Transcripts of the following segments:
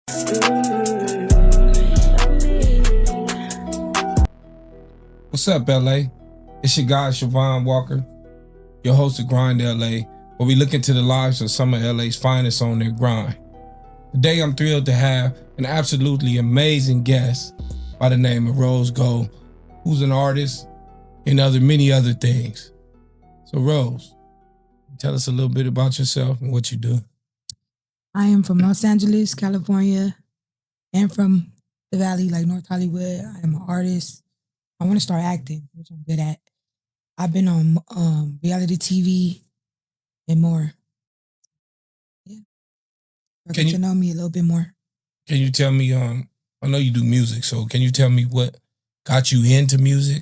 What's up, LA? It's your guy, Shovon Walker, your host of Grind LA, where we look into the lives of some of LA's finest on their grind. Today, I'm thrilled to have an absolutely amazing guest by the name of Rosegold, who's an artist and many other things. So, Rose, tell us a little bit about yourself and what you do. I am from Los Angeles, California, and from the Valley, like North Hollywood. I am an artist. I want to start acting, which I'm good at. I've been on reality TV and more. Yeah. Get to know me a little bit more. Can you tell me, I know you do music, so can you tell me what got you into music?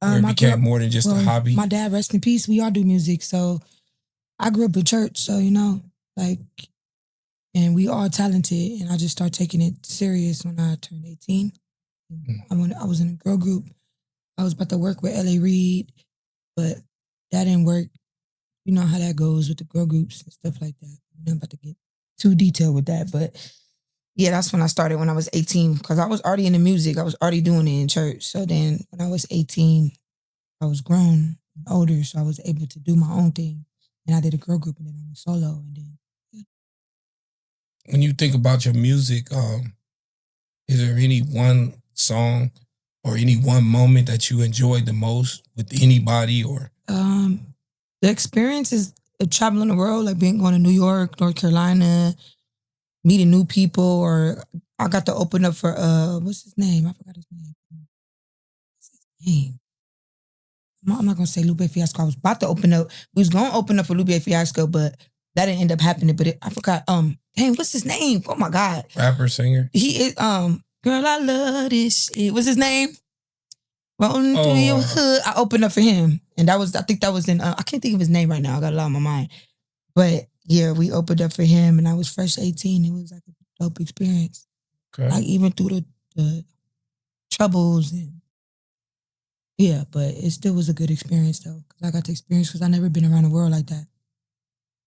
Or it became more than just a hobby? My dad, rest in peace, we all do music. So I grew up in church, so, and we all talented, and I just started taking it serious when I turned 18. I was in a girl group. I was about to work with L.A. Reid, but that didn't work. You know how that goes with the girl groups and stuff like that. I'm not about to get too detailed with that, but yeah, that's when I started when I was 18, because I was already into music. I was already doing it in church. So then when I was 18, I was grown and older, so I was able to do my own thing. And I did a girl group, and then I went solo. And then, yeah. When you think about your music, is there any one song or any one moment that you enjoyed the most with anybody? Or the experience is traveling the world, like going to New York, North Carolina, meeting new people. Or I got to open up for what's his name? I forgot his name. What's his name? I'm not gonna say Lupe Fiasco. I was about to open up. We was gonna open up for Lupe Fiasco, but that didn't end up happening. But I forgot. Dang, what's his name? Oh my God. Rapper, singer. He is girl, I love this shit. What's his name? Rolling through your hood. I opened up for him. And I think that was in, I can't think of his name right now. I got a lot on my mind. But yeah, we opened up for him, and I was fresh 18. It was like a dope experience. Okay. Like even through the troubles and yeah, but it still was a good experience though. Because I got to experience, because I never been around the world like that.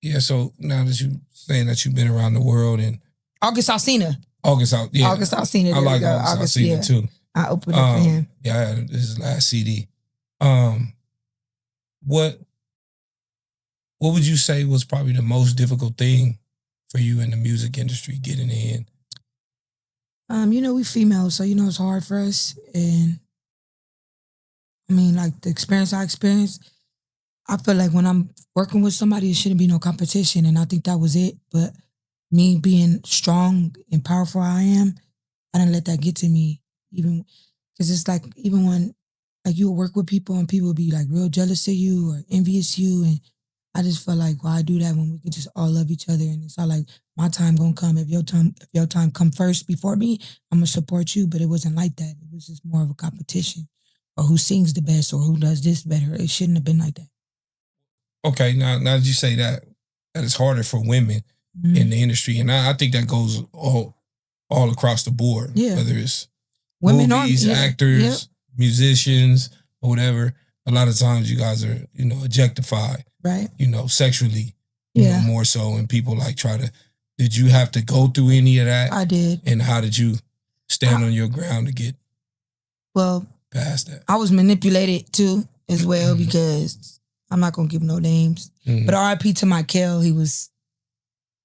Yeah, so now that you saying that you've been around the world and August Alsina. August Alsina. I like August Alsina too. I opened up for him. Yeah, I had his last CD. What would you say was probably the most difficult thing for you in the music industry getting in? We females, so it's hard for us. And I mean, like the experience I experienced, I feel like when I'm working with somebody, it shouldn't be no competition, and I think that was it. But me being strong and powerful I am, I didn't let that get to me. Even because it's like, even when like you'll work with people and people will be like real jealous of you or envious you, and I just felt like, why do that when we could just all love each other? And it's all like, my time gonna come. If your time come first before me, I'm gonna support you. But it wasn't like that. It was just more of a competition, or who sings the best, or who does this better. It shouldn't have been like that. Okay, now that you say that it's harder for women in the industry, and I think that goes all across the board. Yeah. Whether it's women, movies, actors, musicians, or whatever. A lot of times you guys are, objectified. Right. Sexually. More so, and people like did you have to go through any of that? I did. And how did you stand on your ground to get past that? I was manipulated too, as well, because I'm not gonna give no names. But RIP to Michael, he was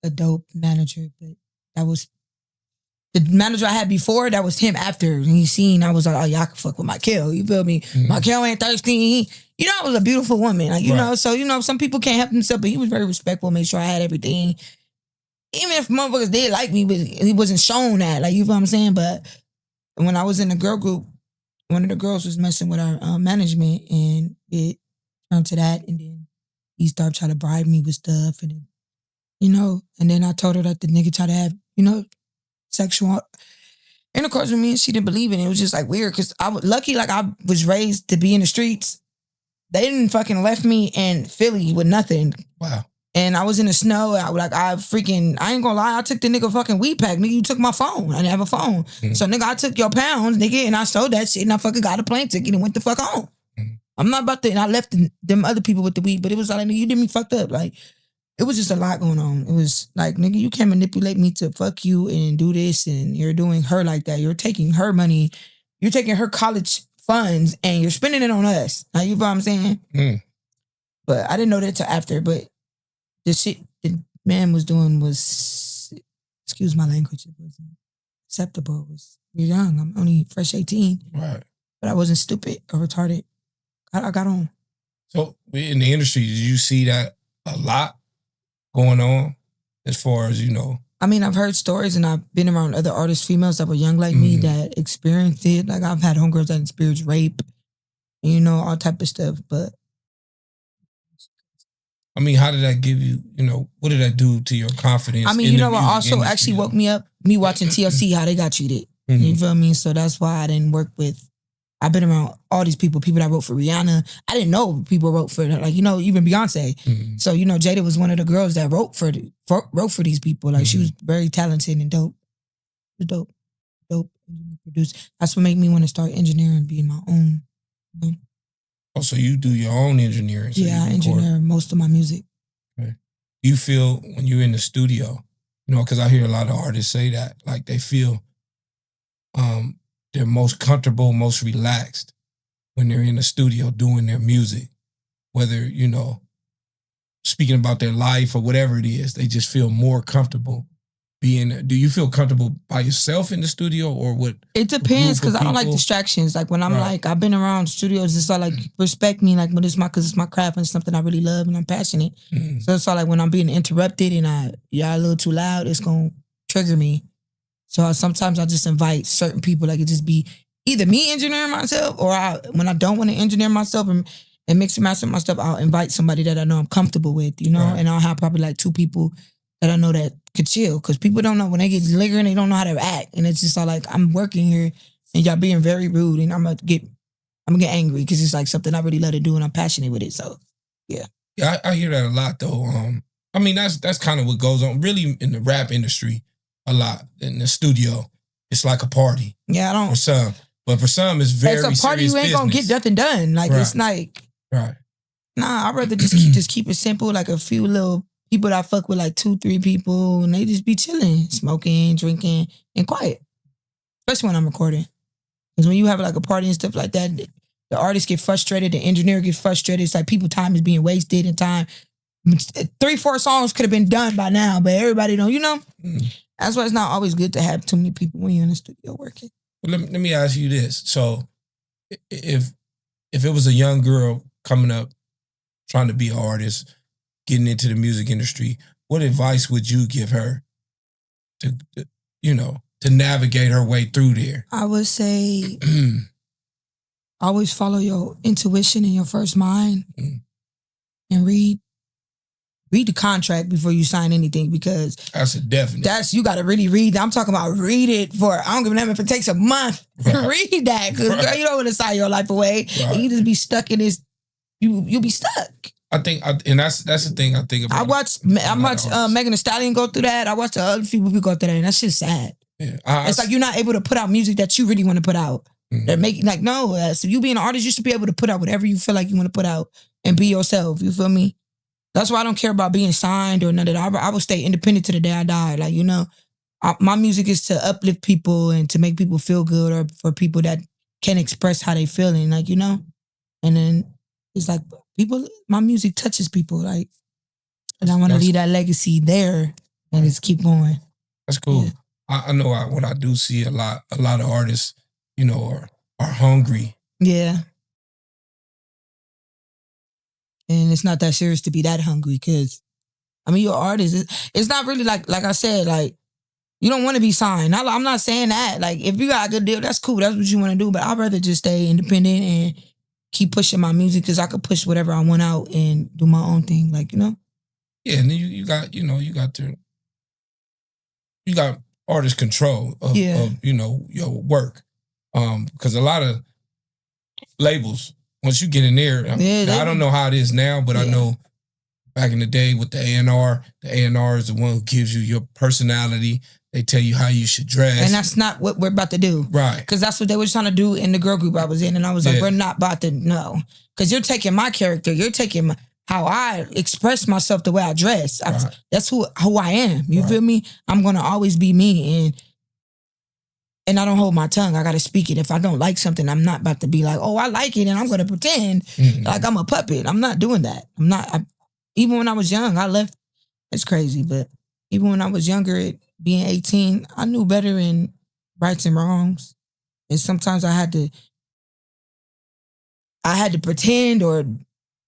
a dope manager, but that was the manager I had before, that was him after. And he seen, I was like, oh, y'all can fuck with Michael. You feel me? Michael ain't thirsty. I was a beautiful woman. Like, so, some people can't help themselves, but he was very respectful, made sure I had everything. Even if motherfuckers did like me, but he wasn't shown that. Like, you feel what I'm saying? But when I was in the girl group, one of the girls was messing with our management, and it turned to that. And then he started trying to bribe me with stuff. And and then I told her that the nigga tried to have, sexual intercourse with me, and she didn't believe it. It was just like weird, because I was lucky, like I was raised to be in the streets. They didn't fucking left me in Philly with nothing. Wow. And I was in the snow. I ain't gonna lie, I took the nigga fucking weed pack. Nigga, you took my phone. I didn't have a phone. So nigga, I took your pounds, nigga, and I sold that shit, and I fucking got a plane ticket and went the fuck home. I'm not about to, and I left them other people with the weed, but it was like, you did me fucked up. Like, it was just a lot going on. It was like, nigga, you can't manipulate me to fuck you and do this, and you're doing her like that. You're taking her money, you're taking her college funds, and you're spending it on us. Like, you know what I'm saying? But I didn't know that till after. But the shit the man was doing was, excuse my language, it wasn't acceptable. It was, you're young. I'm only fresh 18. Right. But I wasn't stupid or retarded. I got on. So in the industry, did you see that a lot going on as far as, I mean, I've heard stories and I've been around other artists, females that were young like me that experienced it. Like, I've had homegirls that experienced rape, all type of stuff. But I mean, how did that give you, what did that do to your confidence? I mean, what also industry, actually woke me up, me watching TLC, how they got treated. You feel me? So that's why I didn't work with, I've been around all these people that wrote for Rihanna. I didn't know people wrote for, like, even Beyonce. So, Jada was one of the girls that wrote for these people. Like, she was very talented and dope. Dope producer. That's what made me want to start engineering, being my own. Oh, so you do your own engineering? So yeah, I engineer most of my music. Okay. You feel when you're in the studio, because I hear a lot of artists say that, like, they feel they're most comfortable, most relaxed when they're in the studio doing their music. Whether, speaking about their life or whatever it is, they just feel more comfortable being there. Do you feel comfortable by yourself in the studio or with? It depends, because I don't like distractions. Like, when I'm like, I've been around studios, it's all like, respect me, like, when because it's my craft and it's something I really love and I'm passionate. So it's all like, when I'm being interrupted and y'all a little too loud, it's going to trigger me. So sometimes I just invite certain people. Like, it just be either me engineering myself, or when I don't want to engineer myself and mix and master my stuff, I'll invite somebody that I know I'm comfortable with, and I'll have probably like 2 people that I know that could chill. Because people don't know, when they get lingering, they don't know how to act. And it's just all like, I'm working here and y'all being very rude, and I'm gonna get angry because it's like something I really love to do and I'm passionate with it. So yeah. Yeah, I hear that a lot though. I mean, that's kind of what goes on really in the rap industry. A lot in the studio, it's like a party. Yeah, I don't. For some, but for some, it's very serious. It's a party. You ain't gonna get nothing done. Like, it's like, right. Nah, I'd rather just keep it simple. Like, a few little people that I fuck with, like 2, 3 people, and they just be chilling, smoking, drinking, and quiet. Especially when I'm recording, because when you have like a party and stuff like that, the artists get frustrated, the engineer gets frustrated. It's like people time is being wasted, and time. 3, 4 songs could have been done by now, but everybody don't. That's why it's not always good to have too many people when you're in the studio working. Well, let me ask you this. So if it was a young girl coming up, trying to be an artist, getting into the music industry, what advice would you give her to navigate her way through there? I would say always follow your intuition and your first mind and read the contract before you sign anything, because that's a definite. You got to really read. I'm talking about read it for, I don't give a damn if it takes a month. Right. Read that, because girl, you don't want to sign your life away. Right. And you just be stuck in this. You'll be stuck. I think, and that's the thing I think about. I watched Megan Thee Stallion go through that. I watched the other people go through that, and that's just sad. Yeah, it's like you're not able to put out music that you really want to put out. They're making like, no. So you being an artist, you should be able to put out whatever you feel like you want to put out and be yourself. You feel me? That's why I don't care about being signed or none of that. I will stay independent to the day I die. Like, my music is to uplift people and to make people feel good, or for people that can express how they feeling, like, and then it's like my music touches people, like, and I want to leave that legacy there and just keep going. That's cool. Yeah. I know what I do see a lot of artists, are hungry. Yeah. And it's not that serious to be that hungry, because, you're an artist. It's not really like I said, like, you don't want to be signed. I'm not saying that. Like, if you got a good deal, that's cool. That's what you want to do. But I'd rather just stay independent and keep pushing my music, because I could push whatever I want out and do my own thing, like, Yeah, and then you got artist control of your work. Because a lot of labels, once you get in there, I don't know how it is now, but I know back in the day with the A&R is the one who gives you your personality. They tell you how you should dress. And that's not what we're about to do. Right. Because that's what they were trying to do in the girl group I was in. And I was like, we're not about to, no. Because you're taking my character. You're taking how I express myself, the way I dress. Right. That's who I am. You Right. feel me? I'm gonna always be me, and I don't hold my tongue. I gotta speak it. If I don't like something, I'm not about to be like, oh, I like it, and I'm gonna pretend like I'm a puppet. I'm not doing that. I'm not. Even when I was young, I left. It's crazy, but even when I was younger, at being 18, I knew better in rights and wrongs, and sometimes I had to pretend, or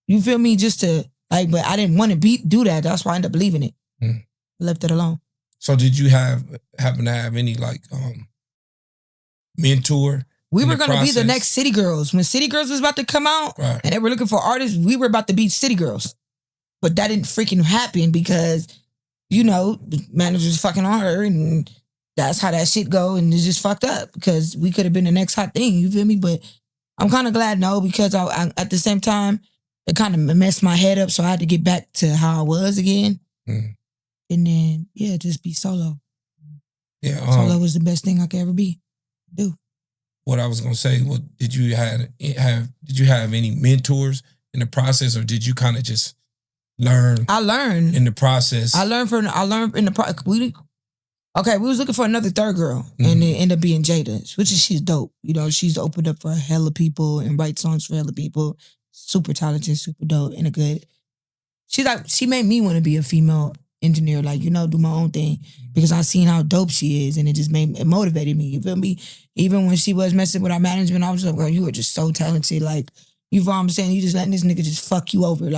you feel me, just to like. But I didn't want to do that. That's why I ended up leaving it. I left it alone. So did you happen to have any like mentor? We were gonna be the next City Girls when City Girls was about to come out, right. and they were looking for artists. We were about to be City Girls, but that didn't freaking happen because the managers fucking on her, and that's how that shit go, and it's just fucked up because we could have been the next hot thing. You feel me? But I'm kind of glad because I at the same time it kind of messed my head up, so I had to get back to how I was again, and then just be solo. Yeah, solo was the best thing I could ever do. What I was gonna say, well, did you have any mentors in the process, or did you kind of just learn? I learned in the process. I learned in the process. We was looking for another third girl, and it ended up being Jada, she's dope. She's opened up for hella people and write songs for hella people. Super talented, super dope, and a good. She made me want to be a female engineer, do my own thing, because I seen how dope she is, and it motivated me. You feel me? Even when she was messing with our management, I was like, "Girl, you are just so talented." Like, you know what I'm saying? You just letting this nigga just fuck you over,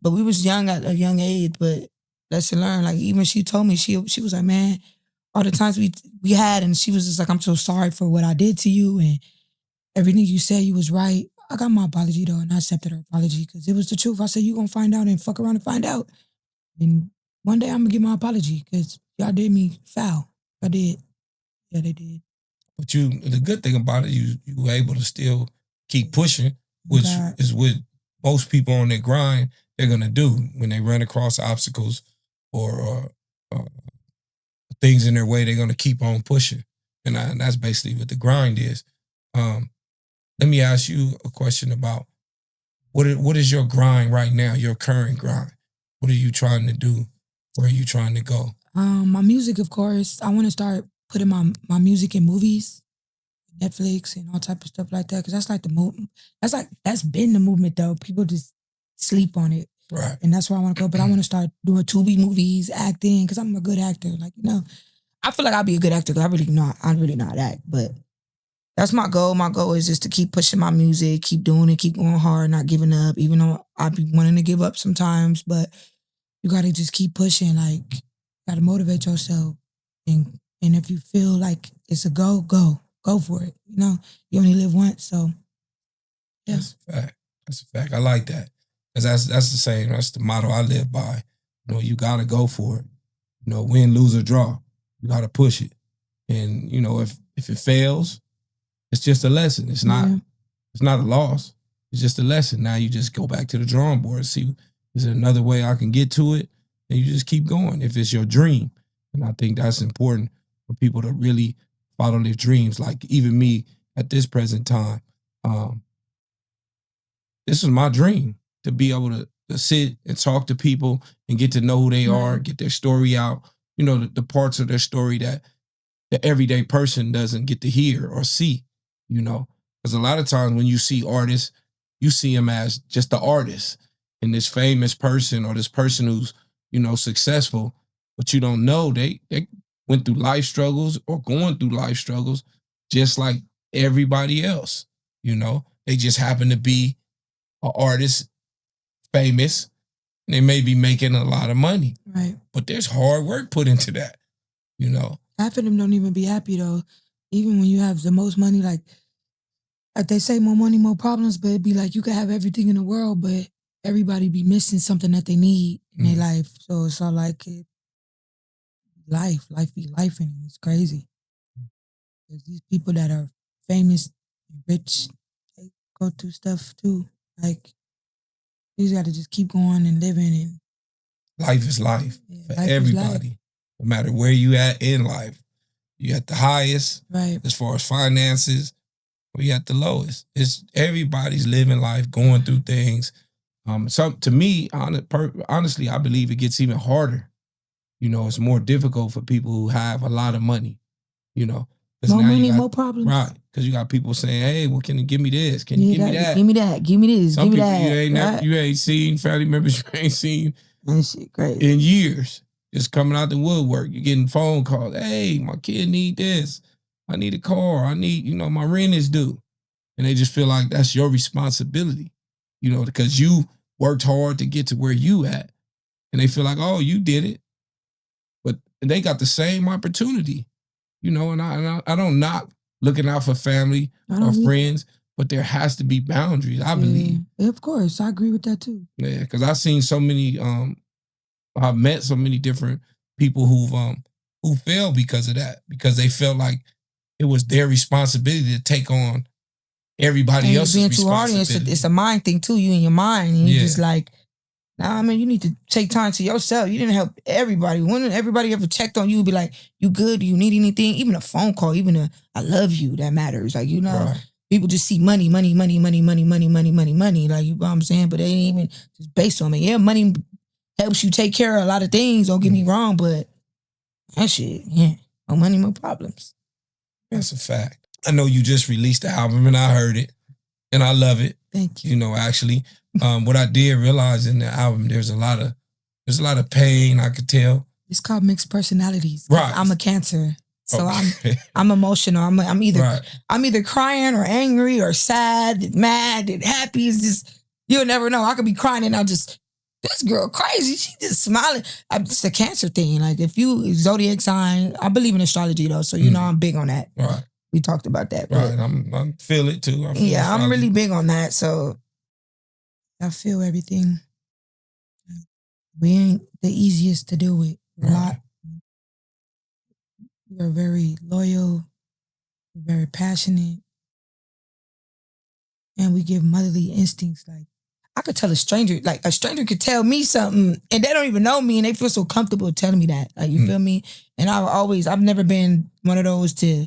But we was young at a young age, but lesson learned. Like, even she told me, she was like, man, all the times we had, and she was just like, I'm so sorry for what I did to you, and everything you said, you was right. I got my apology though, and I accepted her apology because it was the truth. I said, you gonna find out and fuck around and find out. And one day I'm gonna get my apology because y'all did me foul. I did. Yeah, they did. But the good thing about it, you were able to still keep pushing, which is what most people on their grind they're gonna do when they run across obstacles or things in their way. They're gonna keep on pushing, and that's basically what the grind is. Let me ask you a question about what is your grind right now? Your current grind. What are you trying to do? Where are you trying to go? My music, of course. I want to start putting my music in movies, Netflix, and all type of stuff like that. Because that's like the movement. That's been the movement though. People just sleep on it, right? And that's where I want to go. But I want to start doing Tubi movies, acting, because I'm a good actor. I feel like I'll be a good actor. Cause I really not act, but that's my goal. My goal is just to keep pushing my music, keep doing it, keep going hard, not giving up. Even though I be wanting to give up sometimes, but you gotta just keep pushing. Gotta motivate yourself, and if you feel like it's a go for it. You only live once, so yeah. That's a fact. That's a fact. I like that, cause that's the same. That's the motto I live by. You gotta go for it. Win, lose, or draw. You gotta push it, and if it fails, it's just a lesson. It's not. Yeah. It's not a loss. It's just a lesson. Now you just go back to the drawing board and see, is there another way I can get to it? And you just keep going if it's your dream. And I think that's important for people to really follow their dreams. Like even me at this present time, this is my dream, to be able to sit and talk to people and get to know who they are, get their story out, the parts of their story that the everyday person doesn't get to hear or see, because a lot of times when you see artists, you see them as just the artist and this famous person or this person who's, successful, but you don't know they went through life struggles or going through life struggles just like everybody else. They just happen to be an artist, famous, and they may be making a lot of money. Right. But there's hard work put into that, Half of them don't even be happy though. Even when you have the most money, like they say, more money, more problems, but it'd be like you could have everything in the world, but everybody be missing something that they need in their life. So it's all like life be life, and it's crazy. There's these people that are famous, rich, they go through stuff too. Like, you just got to just keep going and living. And life is life for everybody. No matter where you at in life, you at the highest, right? As far as finances, or you at the lowest. It's everybody's living life, going through things. To me, honestly, I believe it gets even harder. You know, it's more difficult for people who have a lot of money. You know, more money, more problems. Right, because you got people saying, "Hey, well, can you give me this? Can you give me that? Give me that. Give me this. Some give me people that. you ain't seen family members you ain't seen that shit great in years. Just coming out the woodwork. You're getting phone calls. Hey, my kid need this. I need a car. I need, my rent is due. And they just feel like that's your responsibility, because you worked hard to get to where you at. And they feel like, oh, you did it. But they got the same opportunity, and I don't knock looking out for family or friends, but there has to be boundaries, I believe. Yeah, of course. I agree with that too. Yeah, because I've seen so many, I've met so many different people who failed because of that, because they felt like it was their responsibility to take on everybody else's being responsibility. Too hard, it's a mind thing too. You in your mind, and you just like, nah, man, you need to take time to yourself. You didn't help everybody. When everybody ever checked on you, be like, you good? Do you need anything? Even a phone call, even I love you, that matters. Like, right. People just see money. Like, you know what I'm saying? But they ain't even just based on it. Yeah, money helps you take care of a lot of things. Don't get me wrong, but that shit, no money, no problems. That's a fact. I know you just released the album and I heard it and I love it. Thank you. Actually, what I did realize in the album, there's a lot of pain, I could tell. It's called mixed personalities. Right. I'm a Cancer. So I'm emotional. I'm either crying or angry or sad, mad, and happy. It's just, you'll never know. I could be crying and I'll just, this girl crazy. She just smiling. It's a Cancer thing. Like, if you zodiac sign, I believe in astrology though, so I'm big on that. Right. We talked about that. Right. I feel it too. I'm really big on that. So I feel everything. We ain't the easiest to deal with. Right. We're very loyal, very passionate, and we give motherly instincts. Like, I could tell a stranger could tell me something and they don't even know me and they feel so comfortable telling me that. Like, you feel me? And I've never been one of those to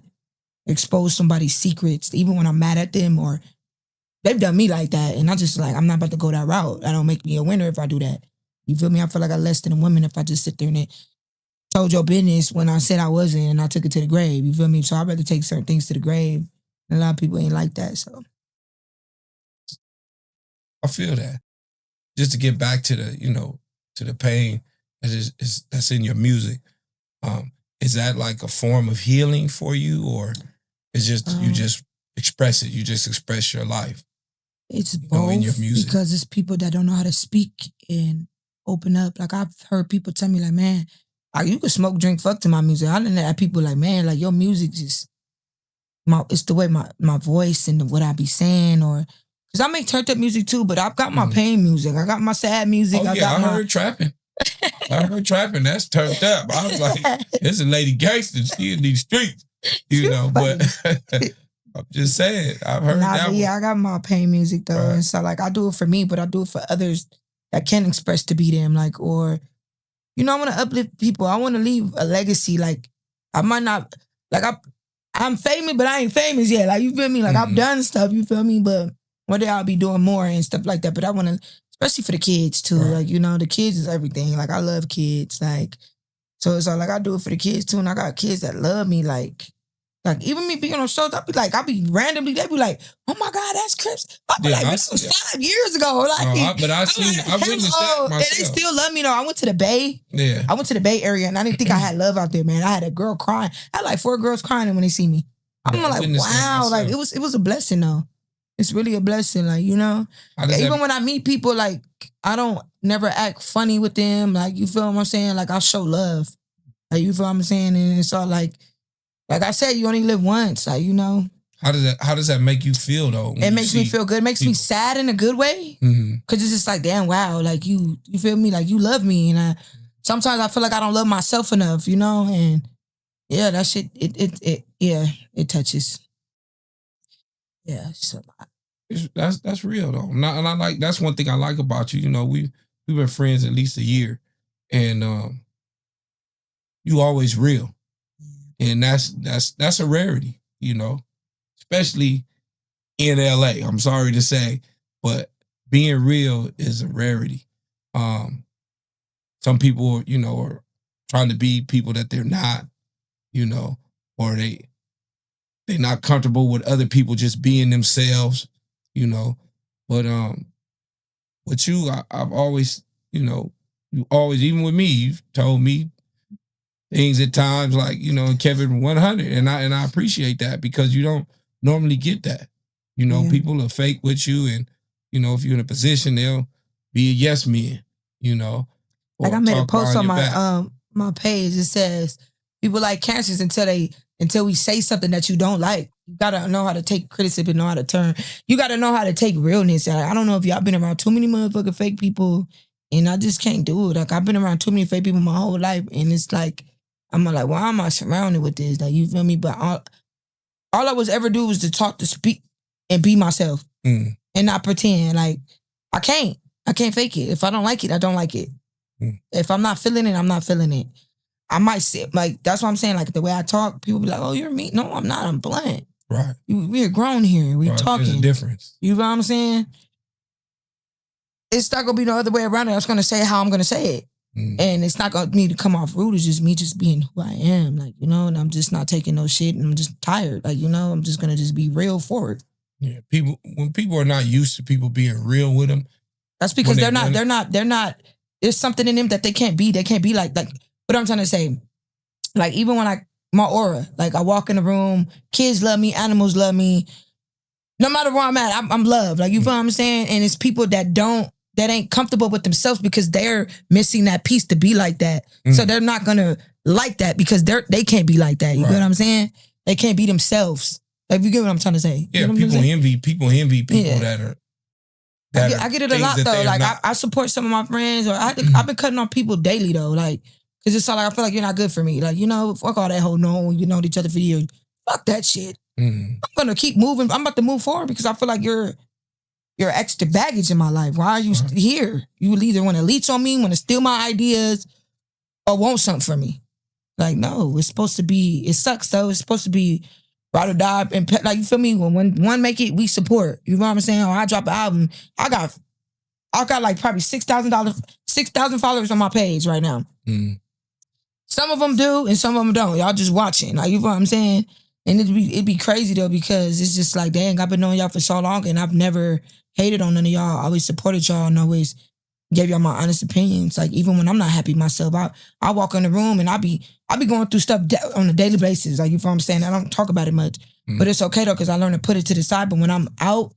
expose somebody's secrets, even when I'm mad at them, or they've done me like that. And I just like, I'm not about to go that route. That don't make me a winner if I do that. You feel me? I feel like I'm less than a woman if I just sit there and told your business when I said I wasn't and I took it to the grave. You feel me? So I'd rather take certain things to the grave. And a lot of people ain't like that. So I feel that. Just to get back to the, to the pain that's in your music. Is that like a form of healing for you, or it's just you just express it? You just express your life. It's both, in your music, because it's people that don't know how to speak and open up. Like, I've heard people tell me, like, man, you could smoke, drink, fuck to my music. I didn't have people like, man, like, your music just it's the way my voice and what I be saying, or because I make turned up music too, but I've got my pain music. I got my sad music. Oh, I heard trapping. I heard trapping. That's turned up. I was like, this is Lady Gangster. She in these streets, but I'm just saying, I've heard that one. Yeah, I got my pain music though. Right. And so like, I do it for me, but I do it for others that can express to be them. Like, or, I want to uplift people. I want to leave a legacy. Like, I might not, like, I'm famous, but I ain't famous yet. Like, you feel me? Like, I've done stuff, you feel me? But one day I'll be doing more and stuff like that. But I want to, especially for the kids too. Right. Like, the kids is everything. Like, I love kids. Like, so it's like, I do it for the kids too. And I got kids that love me. Like even me being on shows, I'll be randomly, they be like, oh my God, that's Crips. I'll be like, this was 5 years ago. Like, but I've witnessed that myself. And they still love me though. I went to the Bay. Yeah. I went to the Bay Area and I didn't think I had love out there, man. I had a girl crying. I had like 4 girls crying when they see me. I'm like, wow. Like, it was a blessing though. It's really a blessing. Like, even when I meet people, like, I don't never act funny with them. Like, you feel what I'm saying? Like, I show love. Like, you feel what I'm saying? And it's all like I said, you only live once. Like, How does that make you feel though? It makes me feel good. It makes me sad in a good way. Mm-hmm. Cause it's just like, damn, wow. Like, you feel me? Like, you love me. And sometimes I feel like I don't love myself enough, and yeah, that shit, it touches. Yeah, it's a lot. That's real though. And I like, that's one thing I like about you. We've been friends at least a year, and you always real, and that's a rarity. Especially in LA. I'm sorry to say, but being real is a rarity. Some people, are trying to be people that they're not, or they're not comfortable with other people just being themselves, But with you, I've always, you always, even with me, you've told me things at times like, Kevin 100, and I appreciate that because you don't normally get that. People are fake with you, and if you're in a position, they'll be a yes man, Like I made a post on my my page. It says people like cancers until we say something that you don't like. You gotta know how to take criticism, know how to turn. You gotta know how to take realness. I don't know if y'all been around too many motherfucking fake people, and I just can't do it. Like I've been around too many fake people my whole life, and it's like I'm like, why am I surrounded with this? Like you feel me? But all I was ever do was to talk, to speak, and be myself, and not pretend. Like I can't fake it. If I don't like it, I don't like it. If I'm not feeling it, I'm not feeling it. I might sit, like, that's what I'm saying. Like, the way I talk, people be like, oh, you're mean. No, I'm not. I'm blunt. Right. We're grown here. We're talking. There's a difference. You know what I'm saying? It's not going to be no other way around it. I'm just going to say how I'm going to say it. And it's not going to need to come off rude. It's just me just being who I am. Like, and I'm just not taking no shit. And I'm just tired. Like, I'm just going to just be real for it. Yeah. When people are not used to people being real with them. That's because they're not. There's something in them that they can't be. They can't be like what I'm trying to say. Like, even when my aura, like I walk in the room, kids love me, animals love me. No matter where I'm at, I'm loved. Like, you feel what I'm saying? And it's people that ain't comfortable with themselves because they're missing that piece to be like that. So they're not gonna like that because they can't be like that. You get what I'm saying? They can't be themselves. Like, you get what I'm trying to say? Yeah, people envy people that are. I get it a lot though. Like I support some of my friends, or I've been cutting on people daily though. Like, cause it's all like I feel like you're not good for me. Like, fuck all that whole you known each other for years. Fuck that shit. I'm gonna keep moving. I'm about to move forward because I feel like you're extra baggage in my life. Why are you here? You either want to leech on me, want to steal my ideas, or want something from me. Like, no, it's supposed to be. It sucks though. It's supposed to be ride or die, and like, you feel me? When one make it, we support. You know what I'm saying? Or I drop an album, I got like probably $6,000 followers on my page right now. Some of them do, and some of them don't. Y'all just watching, like, you know what I'm saying? And it'd be crazy though, because it's just like, dang, I've been knowing y'all for so long, and I've never hated on none of y'all. I always supported y'all and always gave y'all my honest opinions. Like, even when I'm not happy myself, I walk in the room and I be going through stuff on a daily basis. Like, you know what I'm saying? I don't talk about it much, but it's okay though, because I learned to put it to the side. But when I'm out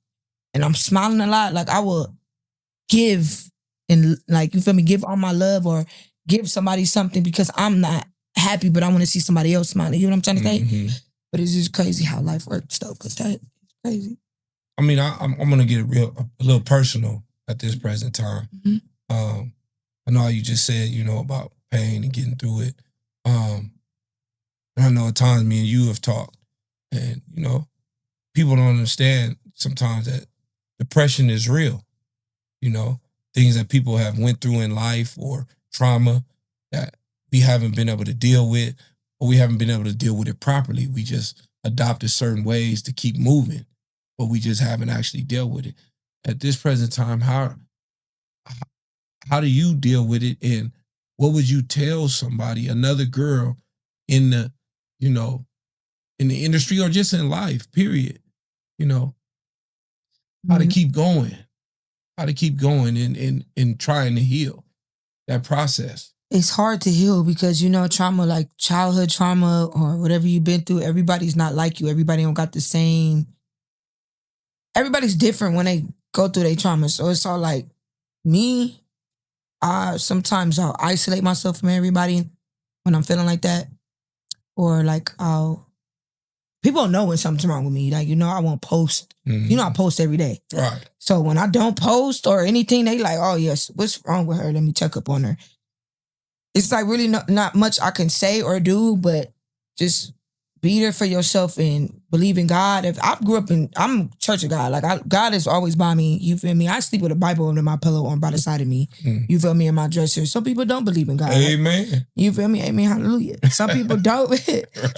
and I'm smiling a lot, like, I will give, and like, you feel me, give all my love or give somebody something because I'm not happy, but I want to see somebody else smiling. You know what I'm trying to say? But it's just crazy how life works though, because it's crazy. I mean, I'm gonna get a little personal at this present time. I know how you just said, about pain and getting through it. And I know at times me and you have talked, and people don't understand sometimes that depression is real. Things that people have went through in life, or trauma that we haven't been able to deal with, or we haven't been able to deal with it properly. We just adopted certain ways to keep moving, but we just haven't actually dealt with it. At this present time, how do you deal with it, and what would you tell somebody, another girl in the, in the industry or just in life, period, how to keep going, and trying to heal that process? It's hard to heal because, trauma, like childhood trauma or whatever you've been through, everybody's not like you. Everybody don't got the same. Everybody's different when they go through their trauma. So it's all like, me, sometimes I'll isolate myself from everybody when I'm feeling like that. Or like, people know when something's wrong with me. Like, I won't post. I post every day. Right. So when I don't post or anything, they like, oh yes, what's wrong with her? Let me check up on her. It's like really not much I can say or do, but just be there for yourself and believe in God. If I grew up I'm Church of God. Like, God is always by me. You feel me? I sleep with a Bible under my pillow on by the side of me. You feel me? In my dresser. Some people don't believe in God. Amen. You feel me? Amen. Hallelujah. Some people don't.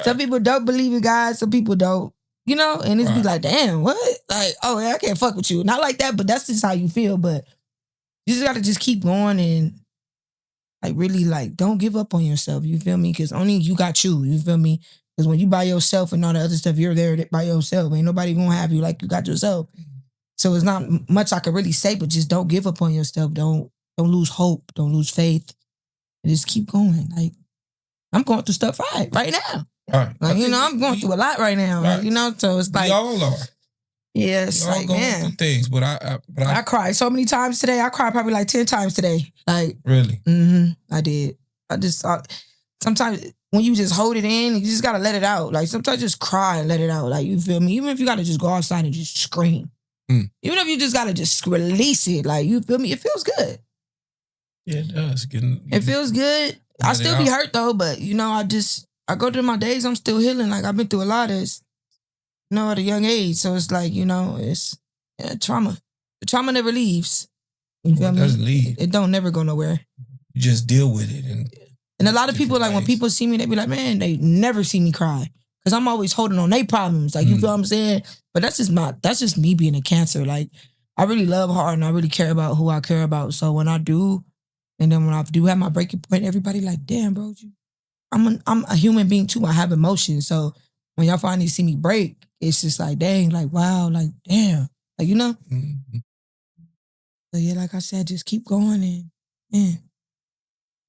Some people don't believe in God. Some people don't. you know, and it's be Right. like, damn, what? Like, oh yeah, I can't fuck with you. Not like that, but that's just how you feel. But you just gotta just keep going and like really like don't give up on yourself. You feel me? Because only you got you. You feel me? Because when you by yourself and all the other stuff, you're there by yourself. Ain't nobody gonna have you like you got yourself. So it's not much I could really say, but just don't give up on yourself. Don't lose hope. Don't lose faith. And just keep going. Like I'm going through stuff right now. Right. Like, you know, I'm going through a lot right now. Right. Like, you know, so it's like we all are. Yeah, it's we all like, going man. through things, but I cried so many times today. I cried probably like 10 times today. Like really. I did. I just thought sometimes when you just hold it in, you just gotta let it out. Like sometimes just cry and let it out. Like you feel me? Even if you gotta just go outside and just scream. Even if you just gotta just release it, like you feel me? It feels good. Yeah, it does. It feels good. I still be hurt though, but you know, I go through my days, I'm still healing. Like I've been through a lot of this, you know, at a young age. So it's like, you know, it's trauma. The trauma never leaves. You feel It me? doesn't leave. It don't never go nowhere. You just deal with it. And a lot of people, like when people see me, they be like, man, they never see me cry. Cause I'm always holding on their problems. Like, you feel what I'm saying? But that's just me being a Cancer. Like, I really love hard and I really care about who I care about. So when I do, and then when I do have my breaking point, everybody like, damn, bro, I'm a human being too. I have emotions. So when y'all finally see me break, it's just like, dang, like, wow, like, damn. Like, you know? Mm-hmm. So yeah, like I said, just keep going and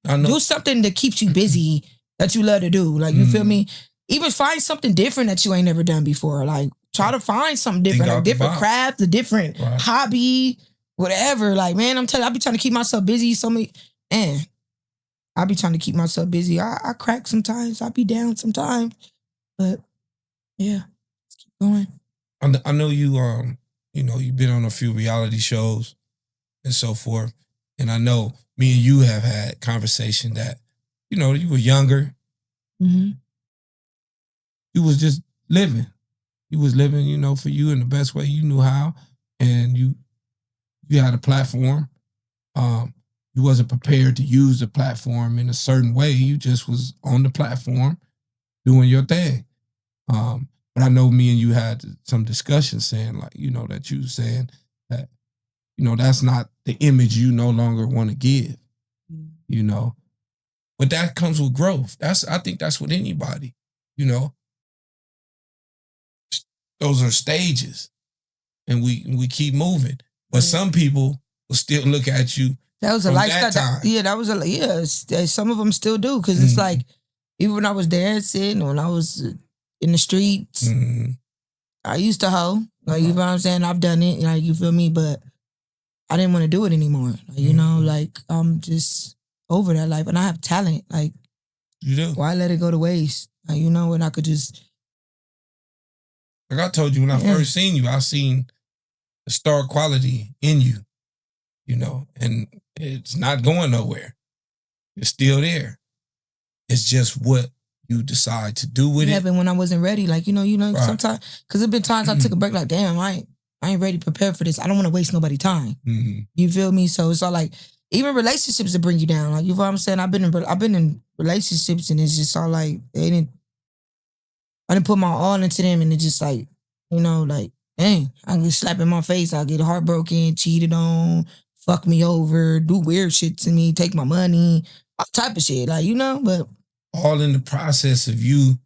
I know. do something that keeps you busy that you love to do. Like, you feel me? Even find something different that you ain't never done before. Like, try to find something different, a different craft, a different hobby, whatever. Like, man, I'm telling you, I be trying to keep myself busy. I be trying to keep myself busy. I crack sometimes. I be down sometimes. But, yeah, let's keep going. I know you, you know, you've been on a few reality shows and so forth. And I know me and you have had conversation that, you know, you were younger. Mm-hmm. You was just living. You was living, you know, for you in the best way you knew how. And you had a platform. You wasn't prepared to use the platform in a certain way. You just was on the platform doing your thing. But I know me and you had some discussion saying, like, you know, that you saying that, you know, that's not the image you no longer want to give, you know. But that comes with growth. I think that's with anybody, you know. Those are stages, and we keep moving. But some people will still look at you. That was a lifestyle. That was some of them still do, because it's like, even when I was dancing, when I was in the streets, I used to hoe. Like, you know what I'm saying? I've done it. Like, you feel me? But I didn't want to do it anymore. Like, you know, like, I'm just over that life, and I have talent. Like, you do. Why let it go to waste? Like, you know, when I could just. Like I told you, when I first seen you, I seen the star quality in you, you know, and it's not going nowhere. It's still there. It's just what you decide to do with it. Yeah, but when I wasn't ready, like, you know, sometimes, because there's been times I took a break, like, damn, I ain't ready to prepare for this. I don't want to waste nobody's time. You feel me? So it's all like, even relationships that bring you down. Like, you know what I'm saying? I've been in relationships, and it's just all like, I didn't put my all into them, and it just like, you know, like, dang, I get slapped in my face, I get heartbroken, cheated on, fuck me over, do weird shit to me, take my money, all type of shit, like, you know, but. All in the process of you,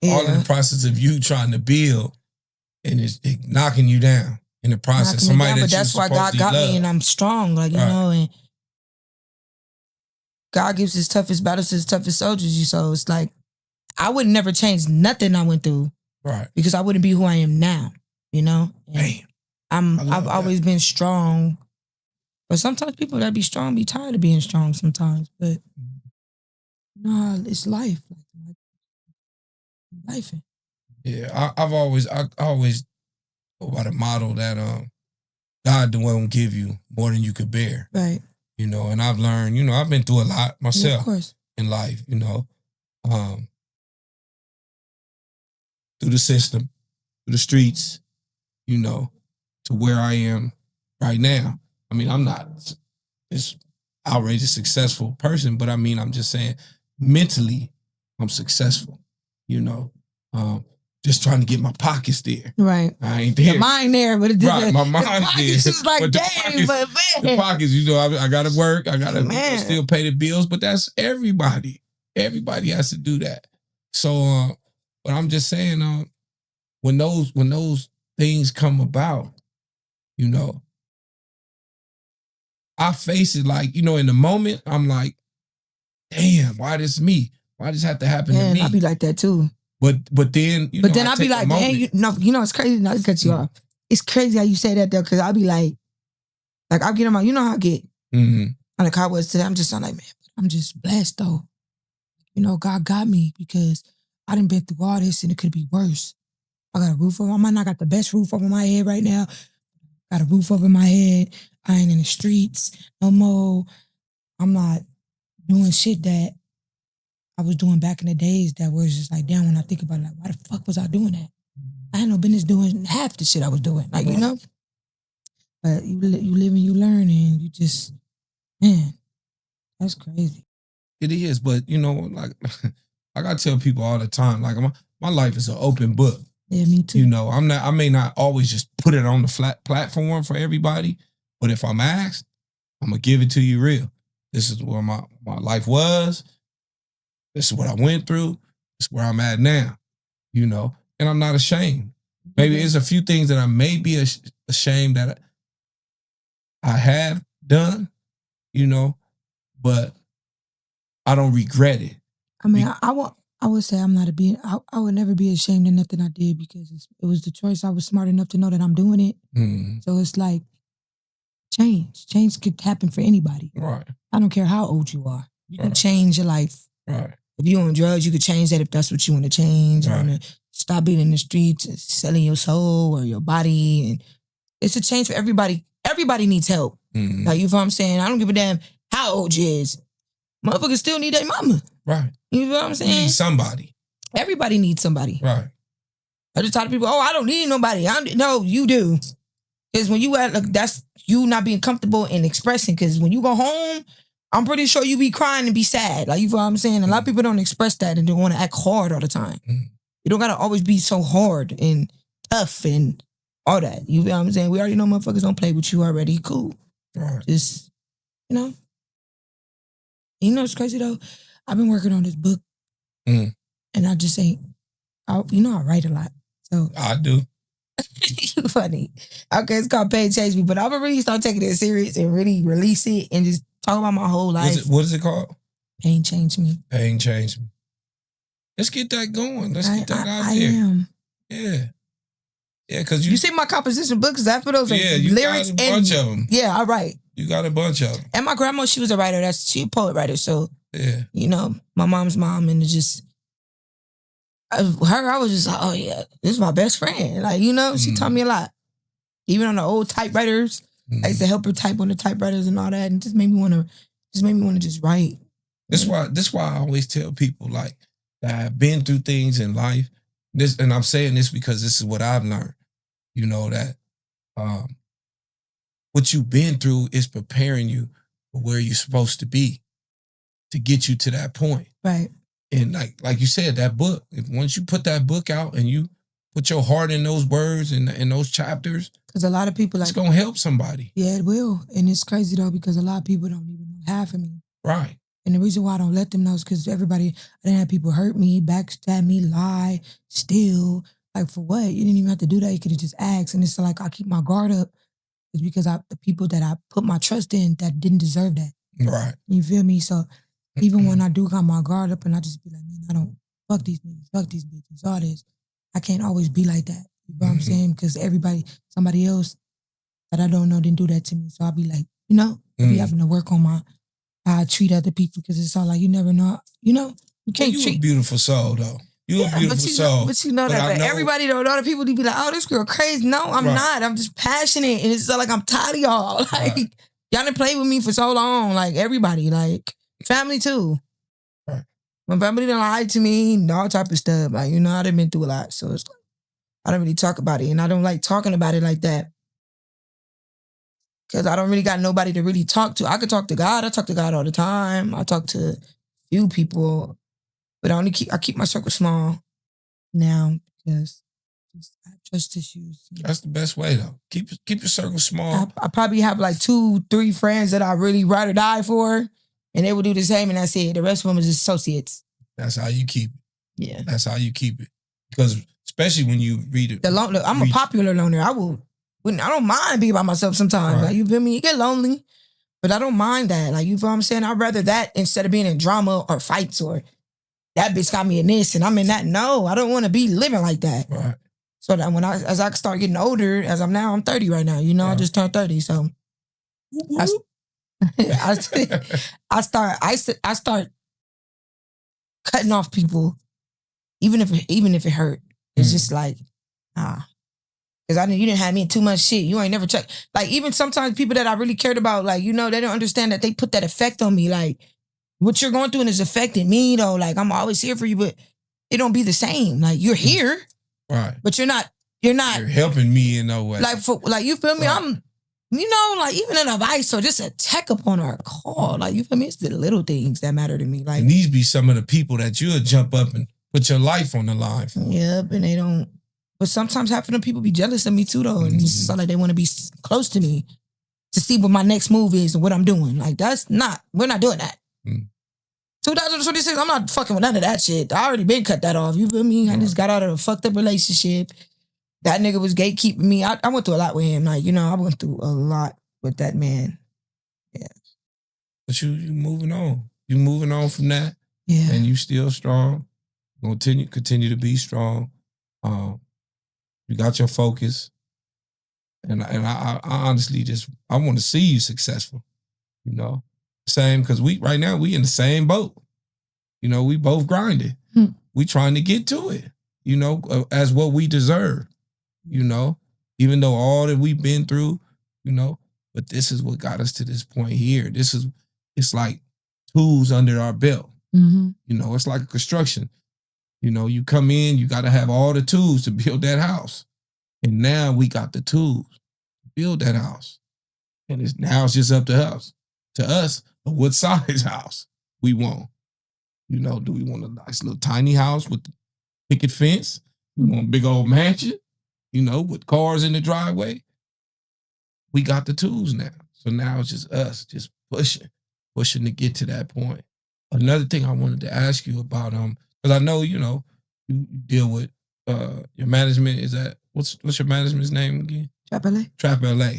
all in the process of you trying to build, and it's knocking you down in the process. Somebody that that's why God got me, and I'm strong, like, you know, and God gives his toughest battles to his toughest soldiers, so it's like, I would never change nothing I went through. Right. Because I wouldn't be who I am now, you know? I've always been strong. But sometimes people that be strong be tired of being strong sometimes. But no, it's life. Life. Yeah, I always go by the motto that God won't give you more than you could bear. Right. You know, and I've learned, you know, I've been through a lot myself in life, you know. Through the system, through the streets, you know, to where I am right now. I mean, I'm not this outrageous successful person, but I mean, I'm just saying mentally, I'm successful, you know. just trying to get my pockets there. Right. I ain't there. The mind there, but it Right, didn't. my mind's there. It's like, But dang, but man. the pockets, you know, I gotta work. I gotta Man. still pay the bills, but that's everybody. Everybody has to do that. So, but I'm just saying, when those things come about, you know, I face it like, you know, in the moment, I'm like, damn, why this me? Why does have to happen to me? I be like that too. But then, you know, then I be like, man, you know, it's crazy. Not to cut you off. It's crazy how you say that though, because I be like I get on my, you know how I get on the Cowboys today. I'm just like, man, I'm just blessed though. You know, God got me because I done been through all this and it could be worse. I got a roof over. I might not got the best roof over my head right now. Got a roof over my head. I ain't in the streets no more. I'm not doing shit that I was doing back in the days that was just like, damn, when I think about it, like, why the fuck was I doing that? I had no business doing half the shit I was doing. Like, you know? But you live and you learn and you just, man, that's crazy. It is, but you know, like I gotta tell people all the time, like my life is an open book. Yeah, me too. You know, I may not always just put it on the flat platform for everybody, but if I'm asked, I'm gonna give it to you real. This is where my life was. This is what I went through. This is where I'm at now, you know, and I'm not ashamed. Maybe there's a few things that I may be ashamed that I have done, you know, but I don't regret it. I mean, I would say I'm not I would never be ashamed of nothing I did because it was the choice. I was smart enough to know that I'm doing it. Mm-hmm. So it's like change could happen for anybody. Right. I don't care how old you are. You can change your life. Right. If you're on drugs, you could change that if that's what you want to change. Right. Want to stop being in the streets and selling your soul or your body. And it's a change for everybody. Everybody needs help. Mm-hmm. Like, you know what I'm saying? I don't give a damn how old you is. Motherfuckers still need their mama. Right. You know what I'm saying? You need somebody. Everybody needs somebody. Right. I just talk to people, I don't need nobody. No, you do. Because when you that's you not being comfortable in expressing. Because when you go home, I'm pretty sure you be crying and be sad. Like, you know what I'm saying? A lot of people don't express that and they want to act hard all the time. You don't got to always be so hard and tough and all that. You know what I'm saying? We already know motherfuckers don't play with you already. Cool. Right. Just, you know. You know what's crazy though? I've been working on this book and I just ain't, I write a lot. So I do. You funny. Okay, it's called Pain Change Me, but I'm gonna really start taking it serious and really release it and just talk about my whole life. What is it called? Pain Change Me. Pain Change Me. Let's get that going. Let's get that out I there. am. Yeah. Yeah, because you see my composition books, after those you lyrics got a bunch of them. Yeah, I write. You got a bunch of them. And my grandma, she was a writer. She a poet writer. So, yeah, you know, my mom's mom, and it just, I was just like, oh yeah, this is my best friend. Like, you know, she taught me a lot. Even on the old typewriters, I used to help her type on the typewriters and all that, and just made me want to just write. This why I always tell people, like, that I've been through things in life. And I'm saying this because this is what I've learned. You know, that what you've been through is preparing you for where you're supposed to be to get you to that point. Right. And like you said, that book, once you put that book out and you put your heart in those words and in those chapters, because a lot of people, it's going to help somebody. Yeah, it will. And it's crazy though, because a lot of people don't even know half of me. Right. And the reason why I don't let them know is because I didn't have people hurt me, backstab me, lie, steal. Like, for what? You didn't even have to do that. You could have just asked. And it's like, I keep my guard up. It's because the people that I put my trust in that didn't deserve that. Right. You feel me? So even when I do got my guard up and I just be like, man, I don't, fuck these niggas, fuck these bitches, all this. I can't always be like that. You know what I'm saying? Because somebody else that I don't know didn't do that to me. So I'll be like, you know, I'll be having to work on how I treat other people, because it's all like, you never know, you know? You can't treat. You a beautiful soul, though. You a beautiful soul. But you know that. But everybody don't know. The people be like, oh, this girl crazy. No, I'm not. I'm just passionate. And it's like, I'm tired of y'all. Like, y'all done played with me for so long. Like, everybody. Like, family too. Right. My family done lied to me and all type of stuff. Like, you know, I done been through a lot. So it's like, I don't really talk about it. And I don't like talking about it like that. Because I don't really got nobody to really talk to. I could talk to God. I talk to God all the time. I talk to few people. But I keep my circle small now. Yes. I have trust issues. That's the best way though. Keep your circle small. I probably have like 2-3 friends that I really ride or die for, and they will do the same, and that's it. The rest of them is associates. That's how you keep it. Yeah. That's how you keep it. Because especially when you read it. I'm a popular loner. I don't mind being by myself sometimes. Right. Like, you feel me? You get lonely, but I don't mind that. Like, you feel what I'm saying? I'd rather that instead of being in drama or fights or that bitch got me in this and I'm in that. No, I don't want to be living like that. Right. So that as I start getting older, I'm 30 right now. You know, right. I just turned 30. So I start cutting off people, even if it hurt. It's just like, because you didn't have me in too much shit. You ain't never checked. Like, even sometimes people that I really cared about, like, you know, they don't understand that they put that effect on me. Like, what you're going through is affecting me, though. Like, I'm always here for you, but it don't be the same. Like, you're here, right? But you're not. You're helping me in no way. Like, you feel me? Right. I'm, you know, like, even in a vice or just a tech upon our call. Like, you feel me? It's the little things that matter to me. Like, and these be some of the people that you'll jump up and put your life on the line for. Yep, and they don't. But sometimes half of them people be jealous of me too, though. And it's just like they want to be close to me to see what my next move is and what I'm doing. Like, we're not doing that. 2026, I'm not fucking with none of that shit. I already been cut that off. You feel me? I just got out of a fucked up relationship. That nigga was gatekeeping me. I went through a lot with him. Like, you know, I went through a lot with that man. Yeah. But you moving on. You moving on from that. Yeah. And you still strong. Continue to be strong. You got your focus. And I honestly I want to see you successful. You know? Same, because right now we in the same boat. You know, we both grinding. We trying to get to it, you know, as what we deserve. You know, even though all that we've been through, you know, but this is what got us to this point here. It's like tools under our belt. Mm-hmm. You know, it's like a construction. You know, you come in, you got to have all the tools to build that house. And now we got the tools to build that house. And now it's just up to us, what size house we want. You know, do we want a nice little tiny house with the picket fence? We want a big old mansion? You know, with cars in the driveway. We got the tools now. So now it's just us, just pushing to get to that point. Another thing I wanted to ask you about, because I know, you know, you deal with your management. Is that, what's your management's name again? Trap LA.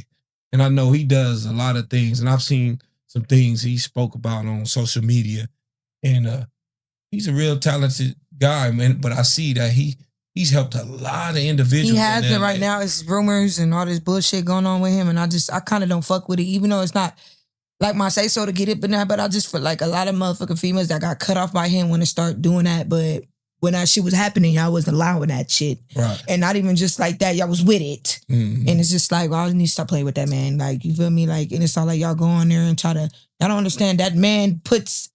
And I know he does a lot of things, and I've seen some things he spoke about on social media. And he's a real talented guy, man. But I see that he's helped a lot of individuals. He has it right now. It's rumors and all this bullshit going on with him. And I kind of don't fuck with it, even though it's not like my say so to get it, but I just feel like a lot of motherfucking females that got cut off by him when they start doing that. But when that shit was happening, y'all wasn't allowing that shit. Right. And not even just like that, y'all was with it. Mm-hmm. And it's just like, well, I need to stop playing with that man. Like, you feel me? Like, and it's all like y'all go on there and try to, I don't understand that man puts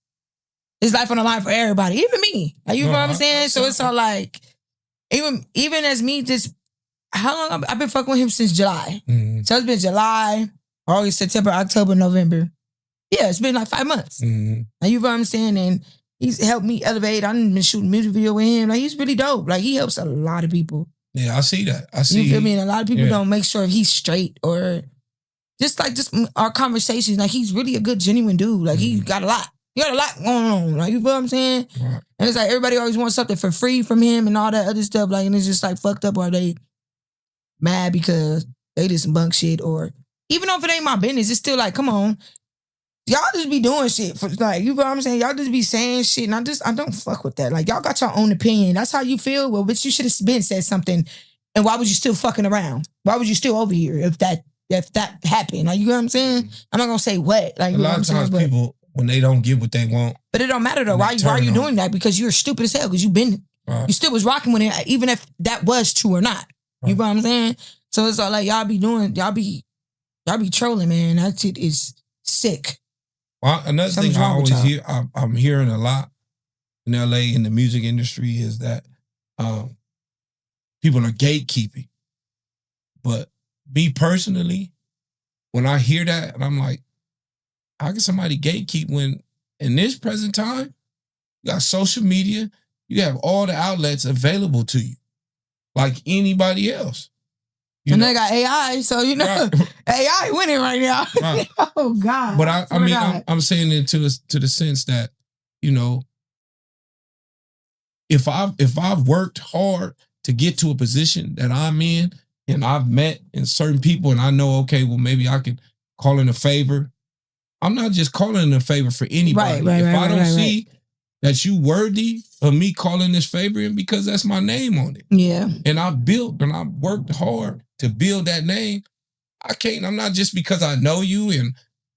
his life on the line for everybody, even me. Like, you know what I'm saying? So it's all like, even as me, just how long I've been fucking with him since July. Mm-hmm. So it's been July, August, September, October, November. Yeah, it's been like 5 months. Mm-hmm. Like, you know what I'm saying? And he's helped me elevate. I've been shooting music video with him. Like, he's really dope. Like, he helps a lot of people. Yeah, I see that. I see. You feel me? And a lot of people don't make sure if he's straight or just our conversations. Like, he's really a good, genuine dude. Like, he got a lot. He got a lot going on. Like, you feel what I'm saying? Right. And it's like everybody always wants something for free from him and all that other stuff. Like, and it's just like fucked up. Or they mad because they did some bunk shit, or even though if it ain't my business, it's still like, come on. Y'all just be doing shit for, like, you know what I'm saying? Y'all just be saying shit, and I don't fuck with that. Like, y'all got your own opinion. That's how you feel. Well, bitch, you should have been said something. And why was you still fucking around? Why was you still over here if that happened? Like, you know what I'm saying? I'm not gonna say what. Like, a lot of times people, when they don't get what they want, but it don't matter though. Why are you doing that? Because you're stupid as hell. Because you still was rocking with it, even if that was true or not. Right. You know what I'm saying? So it's all like y'all be trolling, man. That shit is sick. Well, another thing I always hear, I'm hearing a lot in LA in the music industry is that people are gatekeeping. But me personally, when I hear that, and I'm like, how can somebody gatekeep when in this present time, you got social media, you have all the outlets available to you. like anybody else. And they got AI, so right. AI winning right now. Right. Oh God! But I mean, I'm saying it to the sense that if I've worked hard to get to a position that I'm in, and I've met in certain people, and I know, okay, well, maybe I can call in a favor. I'm not just calling in a favor for anybody. Right, if I don't see that you worthy of me calling this favor in, because that's my name on it. Yeah. And I worked hard to build that name. I'm not just because I know you and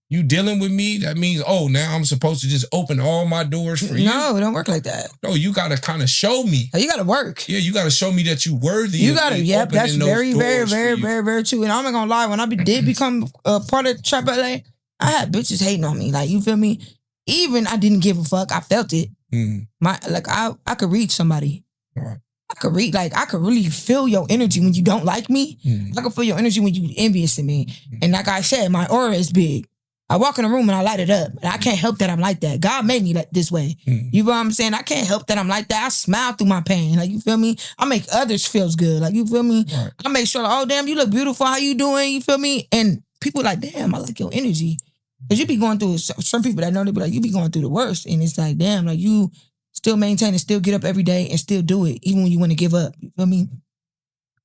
you dealing with me, that means, now I'm supposed to just open all my doors for you. No, it don't work like that. No, you got to kind of show me. You got to work. Yeah, you got to show me that you worthy. You got to, yep, that's very, very, very, very, very true. And I'm not going to lie, when I did become a part of Trap LA, I had bitches hating on me. Like, you feel me? Even I didn't give a fuck. I felt it. I could read somebody. Right. I could really feel your energy when you don't like me. I can feel your energy when you envious of me. And like I said, my aura is big. I walk in a room and I light it up. And I can't help that I'm like that. God made me this way. You know what I'm saying? I can't help that I'm like that. I smile through my pain. Like, you feel me? I make others feel good. Like, you feel me? Right. I make sure, oh, damn, you look beautiful. How you doing? You feel me? And people like, damn, I like your energy. Because you be going through, some people that know, they be like, you be going through the worst. And it's like, damn, like, you still maintain and still get up every day and still do it, even when you want to give up. You feel me?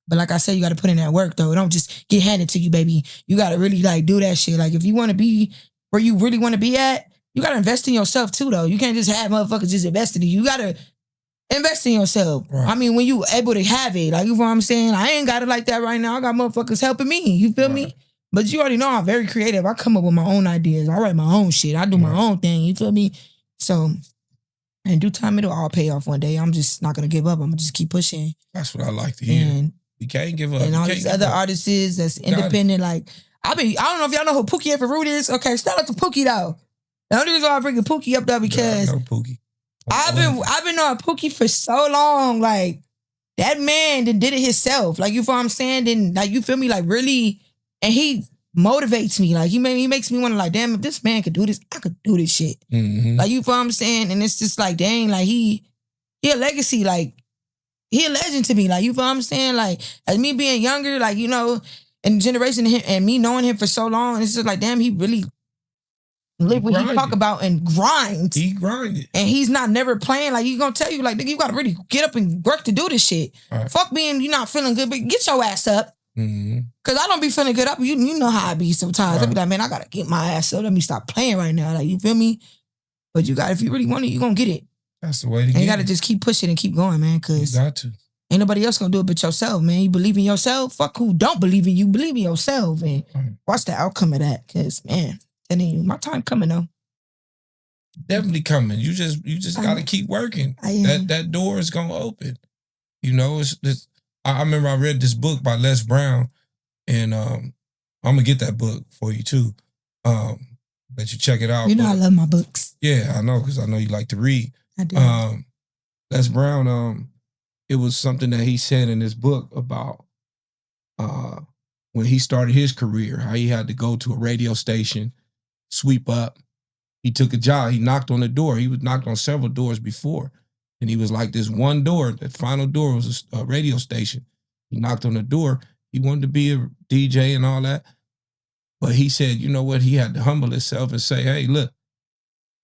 But like I said, you got to put in that work, though. It don't just get handed to you, baby. You got to really, do that shit. Like, if you want to be where you really want to be at, you got to invest in yourself, too, though. You can't just have motherfuckers just invest in you. You got to invest in yourself. Right. I mean, when you able to have it, like, you know what I'm saying? I ain't got it like that right now. I got motherfuckers helping me. You feel me? But you already know I'm very creative. I come up with my own ideas. I write my own shit. I do my own thing. You feel me? So, in due time, it'll all pay off one day. I'm just not going to give up. I'm going to just keep pushing. That's what I like to hear. And you can't give up. And all these other artists that's independent, like, I don't know if y'all know who Pookie Everroot is. Okay, shout out to Pookie, though. The only reason why I bring Pookie up, though, because I know Pookie. I've been knowing Pookie for so long. Like, that man did it himself. Like, you feel what I'm saying? Then, like, you feel me? Like, really, and he motivates me. Like, he makes me want to, like, damn, if this man could do this, I could do this shit. Mm-hmm. Like, you feel what I'm saying? And it's just like, dang, like, he a legacy. Like, he a legend to me. Like, you feel what I'm saying? Like, as me being younger, like, you know, and generation of him, and me knowing him for so long, it's just like, damn, he really live what he talk about and grind. He grinded. And he's not never playing. Like, he's gonna tell you, like, nigga, you gotta really get up and work to do this shit. Right. Fuck being you not feeling good, but get your ass up. Mm-hmm. Cause I don't be feeling good up. You know how I be sometimes. Right. I be like, man, I gotta get my ass up. Let me stop playing right now. Like, you feel me? But you got, if you really want it, you gonna get it. That's the way to get it. And you gotta just keep pushing and keep going, man. Cause you got to. Ain't nobody else gonna do it but yourself, man. You believe in yourself. Fuck who don't believe in you. Believe in yourself, and watch the outcome of that. Cause, man, telling you, my time coming though. Definitely coming. You just gotta keep working. That door is gonna open. You know, I remember I read this book by Les Brown, and I'm gonna get that book for you too. Let you check it out. You know, I love my books. Yeah, I know, because I know you like to read. I do. Les Brown, it was something that he said in his book about when he started his career, how he had to go to a radio station, sweep up. He took a job. He knocked on the door. He was knocked on several doors before. And he was like, this one door, that final door was a radio station. He knocked on the door. He wanted to be a DJ and all that. But he said, you know what? He had to humble himself and say, hey, look,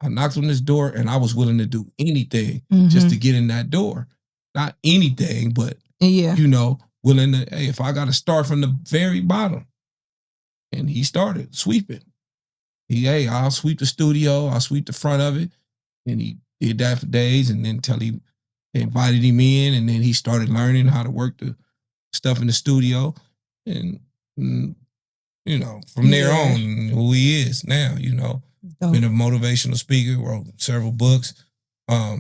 I knocked on this door and I was willing to do anything just to get in that door. Not anything, but, you know, willing to, hey, if I got to start from the very bottom. And he started sweeping. Hey, I'll sweep the studio. I'll sweep the front of it. And he did that for days, and then until they invited him in, and then he started learning how to work the stuff in the studio. And, you know, from there on, who he is now, you know, been a motivational speaker, wrote several books.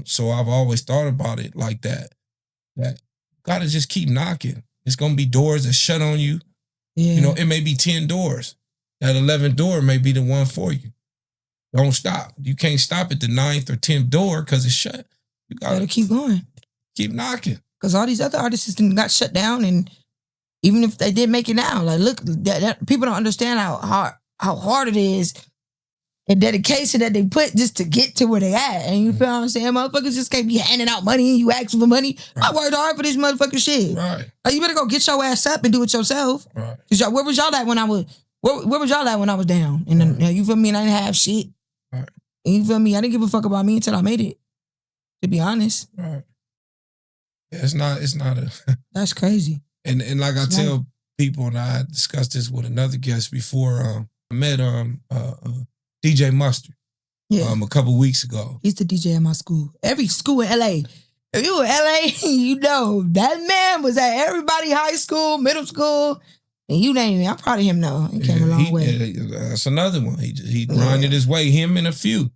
So I've always thought about it like that you got to just keep knocking. It's going to be doors that shut on you. Yeah. You know, it may be 10 doors. That 11th door may be the one for you. Don't stop. You can't stop at the 9th or 10th door because it's shut. You gotta keep going. Keep knocking. Because all these other artists got shut down, and even if they did make it now, like, look, that people don't understand how hard it is and dedication that they put just to get to where they at. And you feel what I'm saying? Motherfuckers just can't be handing out money and you asking for money. I worked hard for this motherfucking shit. Right. Like, you better go get your ass up and do it yourself. Right. Cause where was y'all at when I was where was y'all at when I was down? And then, you feel me? And I didn't have shit. Right. And you feel me? I didn't give a fuck about me until I made it. To be honest. Right. Yeah, it's not a That's crazy. And like I tell people, and I discussed this with another guest before, I met DJ Mustard a couple weeks ago. He's the DJ at my school. Every school in LA. If you were in LA, you know that man was at everybody high school, middle school, and you name it. I'm proud of him though. He came a long way. That's another one. He grinded his way. Him and a few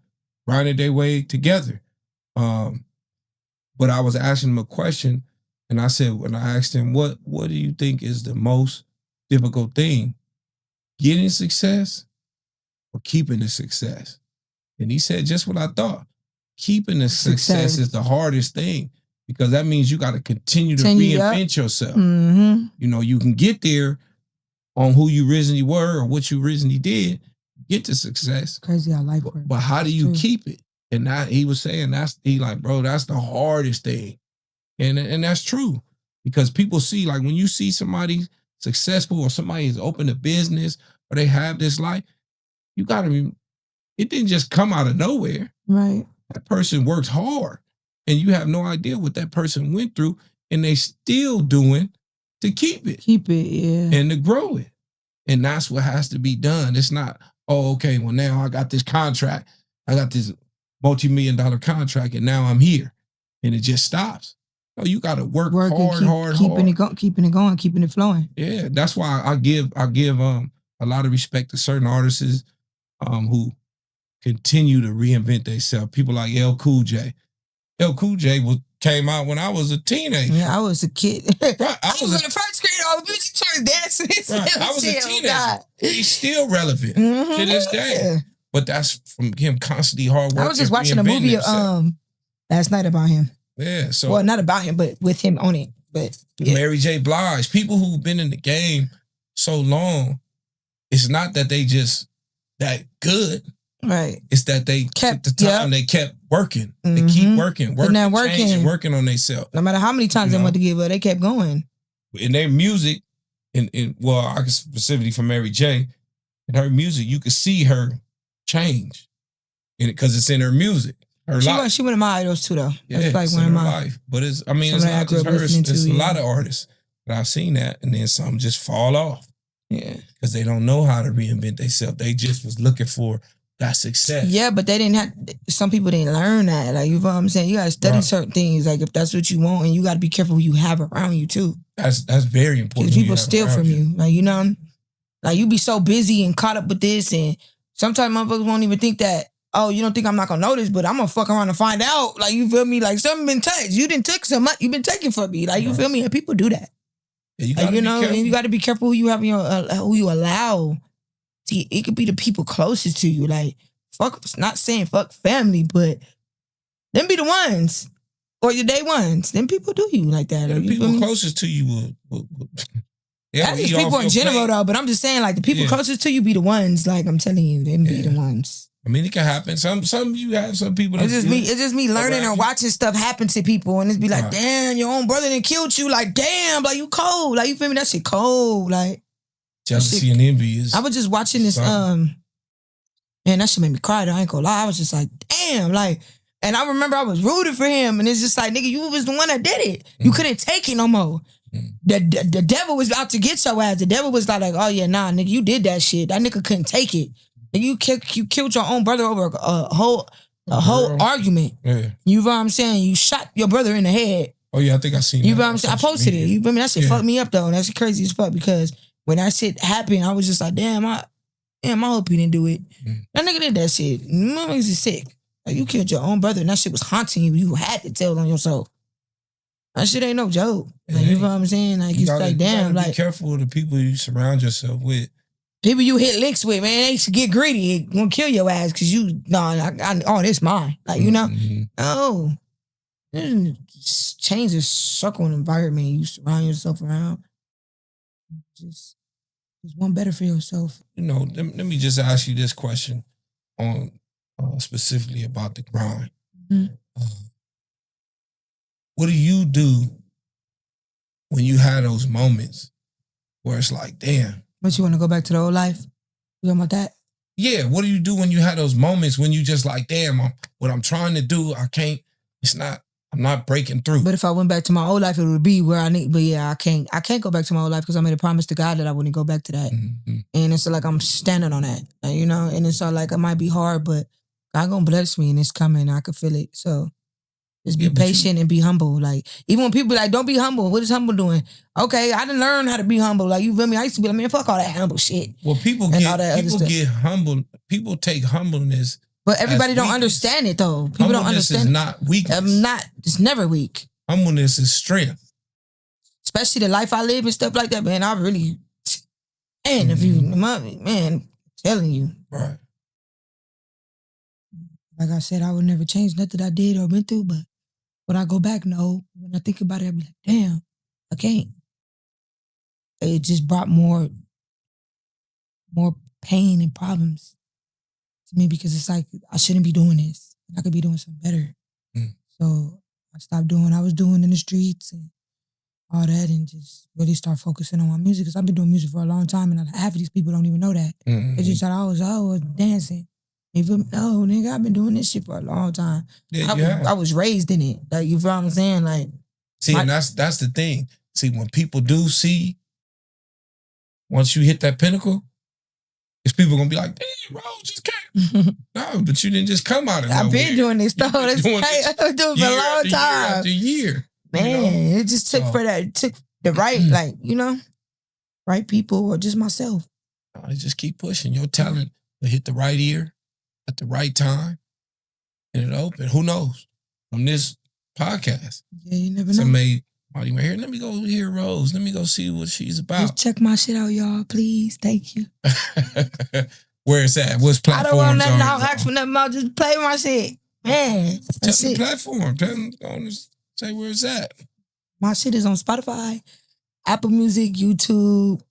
grinded their way together. But I was asking him a question, and I said, when I asked him, what do you think is the most difficult thing? Getting success or keeping the success? And he said just what I thought. Keeping the success is the hardest thing, because that means you got to continue to reinvent yourself. Mm-hmm. You know, you can get there on who you originally were or what you originally did, get to success. Crazy how life works. But how do you keep it? And he was saying bro, that's the hardest thing. And that's true. Because people see, like, when you see somebody successful or somebody has opened a business or they have this life, you got to, it didn't just come out of nowhere. Right. That person worked hard, and you have no idea what that person went through, and they still doing to keep it. Keep it, yeah. And to grow it. And that's what has to be done. It's not, oh, okay, well, now I got this contract. I got this multi-million-dollar contract, and now I'm here. And it just stops. No, you got to work hard, keeping it going, keeping it flowing. Yeah, that's why I give a lot of respect to certain artists who continue to reinvent themselves. People like L. Cool J. L. Cool J came out when I was a teenager. Yeah, I was a kid. Right, I was in the first grade, all the music choice dancing. Right, I was a teenager. He's still relevant to this day. Yeah. But that's from him constantly hard work. I was just watching a movie last night about him. Yeah, so well, not about him, but with him on it. But yeah. Mary J. Blige, people who've been in the game so long, it's not that they just that good. Right. It's that they kept the time, they kept working. They keep working on themselves. No matter how many times they went to give up, they kept going. In their music, well, I can specifically for Mary J, in her music, you could see her change. Because it's in her music. She one of my idols too, though. Yeah, that's like it's one in of her my life. But it's not just her. It's a lot of artists that I've seen that, and then some just fall off. Yeah. Because they don't know how to reinvent themselves. They just was looking for that success. Yeah, but they didn't have, some people didn't learn that. Like, you know what I'm saying? You got to study certain things. Like, if that's what you want, and you got to be careful who you have around you too. That's very important. Because people steal from you. Like, you know, like you be so busy and caught up with this, and sometimes motherfuckers won't even think that, oh, you don't think I'm not gonna notice, but I'm gonna fuck around and find out. Like, you feel me? Like, something been touched. You didn't took so much. You've been taking from me. Like, you feel me? And people do that. Yeah, you gotta be careful. And you got to be careful who you have in your, who you allow. See, it could be the people closest to you. Like, fuck, not saying fuck family, but them be the ones, or your day ones. Them people do you like that. Yeah, the people closest to you will that's just people in general, though. But I'm just saying, like, the people closest to you be the ones. Like, I'm telling you, them be the ones. I mean, it can happen. Some you have some people. It's just me learning or watching stuff happen to people, and it's be like, damn, your own brother done killed you. Like, damn, like, you cold. Like, you feel me? That shit cold. Like, jealousy and envy is. I was just watching this. Man, that shit made me cry. Though. I ain't gonna lie. I was just like, damn, like, and I remember I was rooting for him, and it's just like, nigga, you was the one that did it. You couldn't take it no more. The devil was out to get your ass. The devil was like, oh yeah, nah, nigga, you did that shit. That nigga couldn't take it. You killed your own brother over a whole argument. Yeah. You know what I'm saying? You shot your brother in the head. Oh yeah, I think I seen. You know what I'm saying? I posted it. You feel me? That shit fucked me up though. And that's crazy as fuck, because when that shit happened, I was just like, damn, I hope he didn't do it. That nigga did that shit. My niggas is sick. Like, you killed your own brother, and that shit was haunting you. You had to tell on yourself. That shit ain't no joke. Like, you know what I'm saying? Like, it's like, damn, like, be careful of the people you surround yourself with. People you hit licks with, man, they should get greedy. It gonna kill your ass because this mine. Like, you know? No. Just change the circle and environment you surround yourself around. Just want better for yourself. You know, let me just ask you this question. on specifically about the grind. Mm-hmm. What do you do when you have those moments where it's like, damn? But you want to go back to the old life? You talking about that? Yeah, what do you do when you have those moments when you just like, damn, what I'm trying to do, I'm not breaking through. But if I went back to my old life, it would be where I need, but yeah, I can't go back to my old life because I made a promise to God that I wouldn't go back to that. Mm-hmm. And it's like, I'm standing on that, you know, and it's all like, it might be hard, but God gonna bless me and it's coming. I can feel it. So just be patient and be humble. Like, even when people be like, don't be humble. What is humble doing? Okay, I didn't learn how to be humble. Like, you feel me? I used to be like, man, fuck all that humble shit. Well, people get humble. People take humbleness. But everybody don't understand it though. People don't understand. Humbleness is not weakness. It's never weak. Humbleness is strength. Especially the life I live and stuff like that, man. I really, man, if you, man, telling you. Right. Like I said, I would never change nothing I did or went through, but when I go back, no. When I think about it, I be like, damn, I can't. It just brought more pain and problems to me because it's like, I shouldn't be doing this. I could be doing something better. So I stopped doing what I was doing in the streets and all that and just really start focusing on my music because I've been doing music for a long time and half of these people don't even know that. Mm-hmm. They just thought I was dancing. Even no, nigga, I've been doing this shit for a long time. Yeah, I was raised in it. Like, you feel what I'm saying? Like, see, and that's the thing. See, when people do see, once you hit that pinnacle, it's people gonna be like, damn, Rose just came. No, but you didn't just come out of nowhere. I've been doing this stuff. I've been doing it for a long time. Year after year. Man, you know? It just took took the right, like, you know, right people or just myself. I just keep pushing. Your talent will hit the right ear at the right time, and it'll open. Who knows? From this podcast. Yeah, you never know. Somebody might even hear, let me go hear Rose. Let me go see what she's about. Just check my shit out, y'all, please. Thank you. Where it's at? What's platforms? I don't want nothing. I'll ask for nothing. I'll just play my shit. Man, tell the platform. Tell them, say where it's at. My shit is on Spotify, Apple Music, YouTube,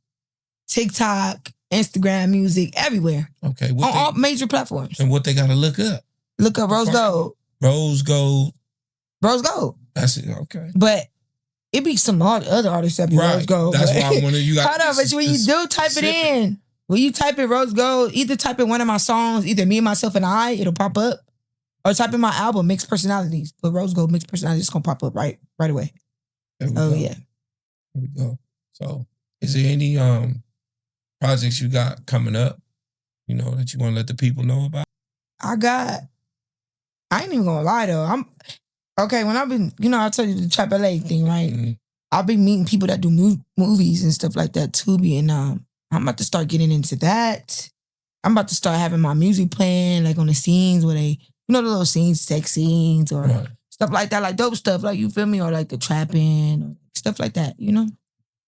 TikTok, Instagram Music, everywhere. Okay. On all major platforms. And what they got to look up? Look up Rosegold. Rosegold. Rosegold. That's it. Okay. But it be some other artists that be Rosegold. That's why I wanted you guys. Hold on, but when you do type it in, when you type in Rosegold, either type in one of my songs, either Me, Myself, and I, it'll pop up. Or type in my album, Mixed Personalities. But Rosegold, Mixed Personalities, it's going to pop up right away. Oh, yeah. There we go. So, is there any projects you got coming up, you know, that you want to let the people know about? I ain't even going to lie, though. Okay, when I've been, you know, I tell you the Trap LA thing, right? Mm-hmm. I've been meeting people that do movies and stuff like that, too. And I'm about to start getting into that. I'm about to start having my music playing, like on the scenes where they, you know, the little scenes, sex scenes or stuff like that, like dope stuff, like, you feel me? Or like the trapping or stuff like that, you know?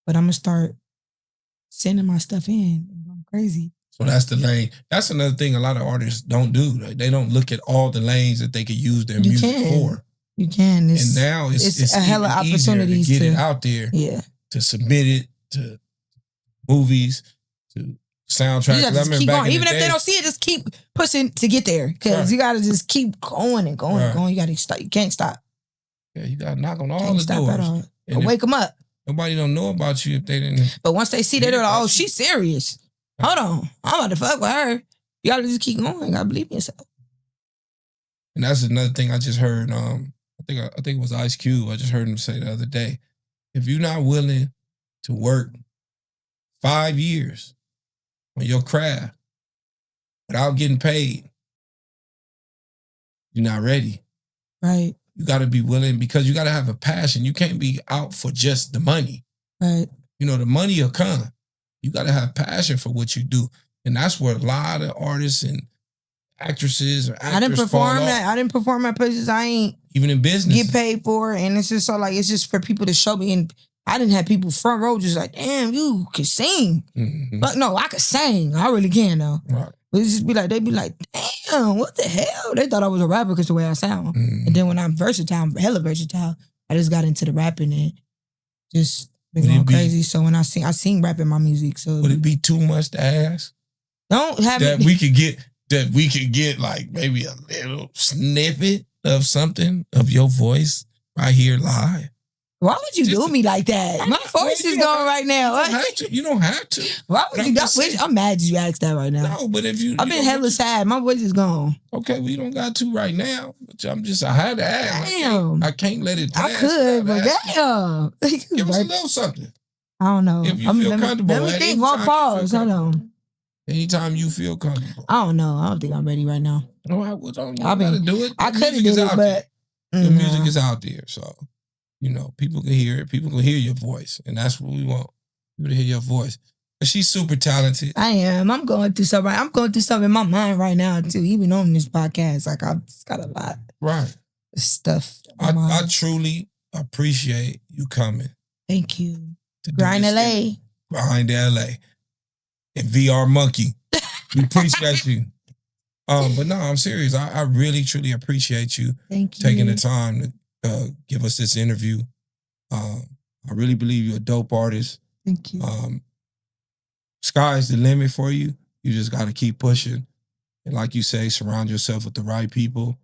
But I'm going to start sending my stuff in and going crazy. So that's the lane. That's another thing a lot of artists don't do. Like, they don't look at all the lanes that they could use their music for. You can. And now it's a hella opportunity to get it out there. Yeah. To submit it to movies, to soundtracks. You gotta just keep going. Even if they don't see it, just keep pushing to get there. Because you gotta just keep going and going and going. You gotta stop. You can't stop. Yeah, you gotta knock on all the doors. And wake them up. Nobody don't know about you if they didn't. But once they see that, they're like, oh, she's serious. Hold on. I'm about to fuck with her. You gotta just keep going. You gotta believe in yourself. And that's another thing I just heard. I think it was Ice Cube. I just heard him say the other day. If you're not willing to work 5 years on your craft without getting paid, you're not ready. Right. You got to be willing because you got to have a passion. You can't be out for just the money. Right. You know, the money will come. You got to have passion for what you do. And that's where a lot of artists and actresses or actors I didn't perform at places I ain't even in business get paid for. And it's just so like, it's just for people to show me. And I didn't have people front row just like, damn, you can sing. Mm-hmm. But no, I can sing. I really can though. Right. But it just be like, they'd be like, damn, what the hell? They thought I was a rapper because the way I sound. Mm-hmm. And then when I'm versatile, I'm hella versatile. I just got into the rapping and just been going crazy. So when I sing rap in my music. So would it be too much to ask? Don't have that we could get that we could get like maybe a little snippet of something of your voice right here live? Why would you do me like that? My voice is going right now. You don't have to. Why would you? I'm mad you asked that right now. No, but if you, I've been hella sad. My voice is gone. Okay, we don't got to right now. But I had to ask. Damn. I can't let it pass. I could, but damn. Give us a little something. I don't know. If you feel comfortable. Let me think. One pause. Hold on. Anytime you feel comfortable. I don't know. I don't think I'm ready right now. No, I don't gotta do it. I could have did it, but the music is out there, so people can hear it. People can hear your voice, and that's what we want. People to hear your voice. But she's super talented. I am. I'm going through something. I'm going through something in my mind right now too. Even on this podcast, like I've just got a lot, right? Of stuff. I truly appreciate you coming. Thank you. Grind LA. Grind LA. And VR Monkey. We appreciate you. But no, I'm serious. I really, truly appreciate you. Thank you. Taking the time to give us this interview. I really believe you're a dope artist. Thank you. Sky's the limit for you. You just got to keep pushing. And like you say, surround yourself with the right people.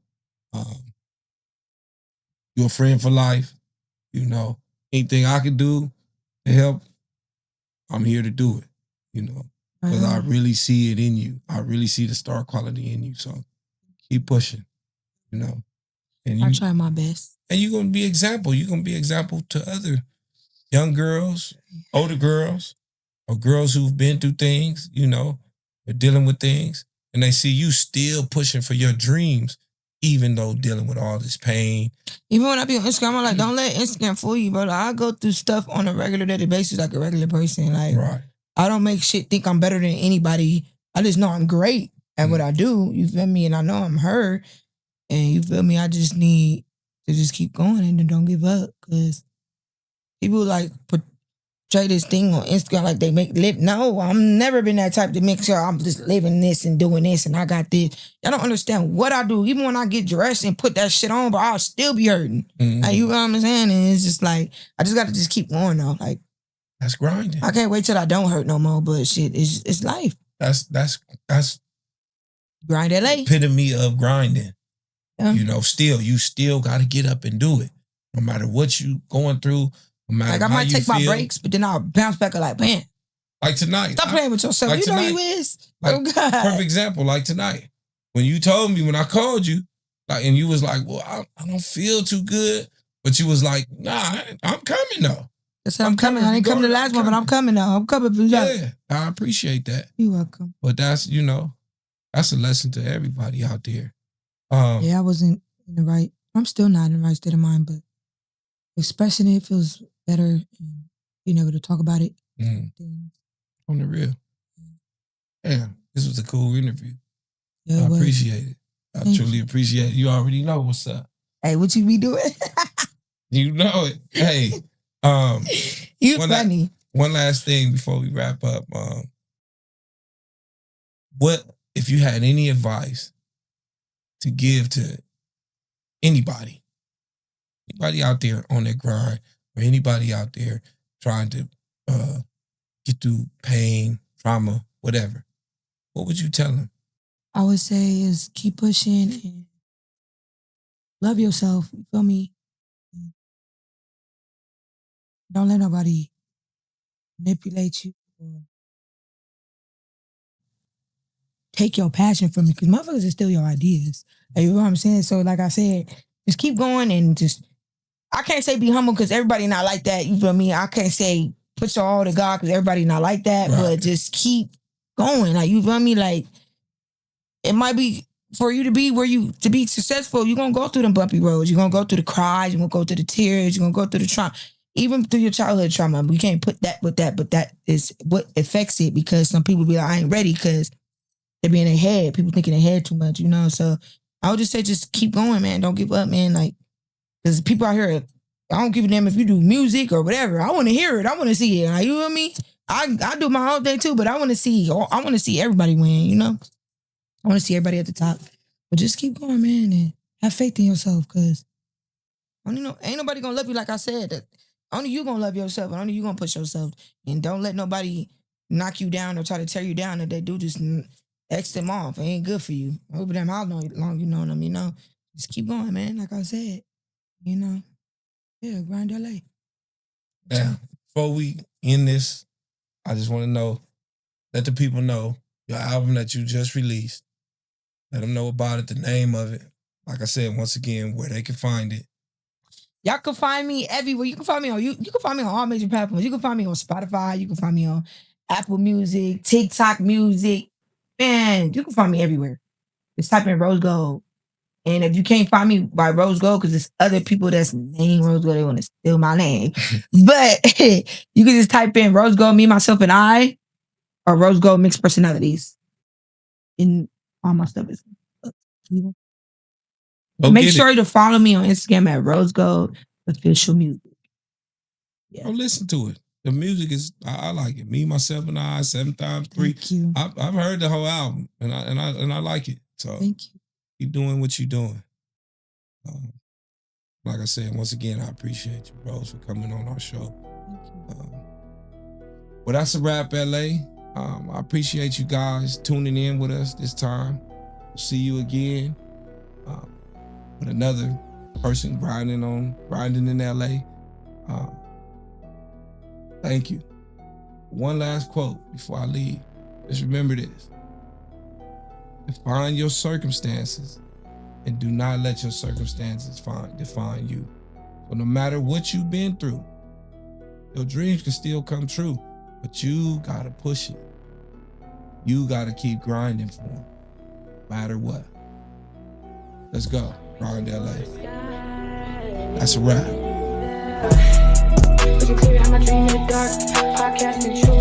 You're a friend for life. Anything I can do to help, I'm here to do it. Because I really see it in you. I really see the star quality in you. So keep pushing, And I try my best. And you're going to be example. You're going to be example to other young girls, older girls, or girls who've been through things, they're dealing with things. And they see you still pushing for your dreams, even though dealing with all this pain. Even when I be on Instagram, I'm like, don't let Instagram fool you, bro. Like, I go through stuff on a regular daily basis like a regular person. Like, right. I don't make shit think I'm better than anybody. I just know I'm great at what I do. You feel me? And I know I'm her. And you feel me? I just need to just keep going and don't give up. Because people like portray this thing on Instagram like they make live. No, I've never been that type to make sure I'm just living this and doing this and I got this. Y'all don't understand what I do. Even when I get dressed and put that shit on, but I'll still be hurting. Mm-hmm. Like, you know what I'm saying? And it's just like, I just got to just keep going though. Like, that's grinding. I can't wait till I don't hurt no more, but shit, it's life. That's Grind LA. Epitome of grinding. Yeah. You still got to get up and do it. No matter what you going through, no matter like I might take my breaks, but then I'll bounce back and like, bam. Like tonight. Stop playing with yourself. Like you know you is. Like, oh God. Perfect example, like tonight. When you told me, when I called you, like, and you was like, well, I don't feel too good. But you was like, nah, I'm coming though. I said I'm coming. I didn't come to the last one, but I'm coming now. I'm coming for you. Yeah, I appreciate that. You're welcome. But that's, that's a lesson to everybody out there. Yeah, I wasn't in the right. I'm still not in the right state of mind, but expressing it feels better and being able to talk about it. On the real. Yeah, this was a cool interview. Yeah, I appreciate it. I truly appreciate it. You already know what's up. Hey, what you be doing? You know it. Hey. You funny. One last thing before we wrap up. What if you had any advice to give to anybody out there on their grind, or anybody out there trying to get through pain, trauma, whatever? What would you tell them? I would say is keep pushing and love yourself. You feel me? Don't let nobody manipulate you or take your passion from you, because motherfuckers are still your ideas. Like, you know what I'm saying? So like I said, just keep going and just, I can't say be humble because everybody not like that. You feel me? I can't say put your all to God because everybody not like that, right. But just keep going. Like, you feel me? Like, it might be for you to be to be successful, you're going to go through them bumpy roads. You're going to go through the cries. You're going to go through the tears. You're going to go through the trauma. Even through your childhood trauma, we can't put that with that, but that is what affects it, because some people be like, I ain't ready because they be in their head. People think in their head too much, So I would just say, just keep going, man. Don't give up, man. Like, because people out here, I don't give a damn if you do music or whatever. I want to hear it. I want to see it. Like, you know what I mean? I do my whole thing too, but I want to see everybody win, I want to see everybody at the top. But just keep going, man, and have faith in yourself, because ain't nobody gonna love you, like I said. That only you gonna love yourself, and only you gonna push yourself. And don't let nobody knock you down or try to tear you down. If they do, just X them off. It ain't good for you. Over them how long you know them, you know. Just keep going, man. Like I said, you know. Yeah, grind LA. Yeah. Before we end this, I just want to know, let the people know your album that you just released. Let them know about it, the name of it. Like I said, once again, where they can find it. Y'all can find me everywhere. You can find me on you can find me on all major platforms. You can find me on Spotify. You can find me on Apple Music, TikTok Music. Man, you can find me everywhere. Just type in Rosegold. And if you can't find me by Rosegold, because there's other people that's named Rosegold, they want to steal my name. But you can just type in Rosegold, me, myself, and I, or Rosegold mixed personalities. And all my stuff is. Make sure to follow me on Instagram at Rosegold Official Music. Yeah. Go listen to it. The music is, I like it. Me, myself, and I, 7x3. Thank you. I've heard the whole album, and I like it. So thank you. Keep doing what you're doing. Like I said, once again, I appreciate you, Rose, for coming on our show. Thank you. Well, that's a wrap, LA. I appreciate you guys tuning in with us this time. See you again with another person grinding in LA. Thank you. One last quote before I leave. Just remember this. Define your circumstances and do not let your circumstances define you. So no matter what you've been through, your dreams can still come true, but you gotta push it. You gotta keep grinding for them, no matter what. Let's go. Grind LA. That's a wrap. Would you clear out my dream in the dark? Podcasting true.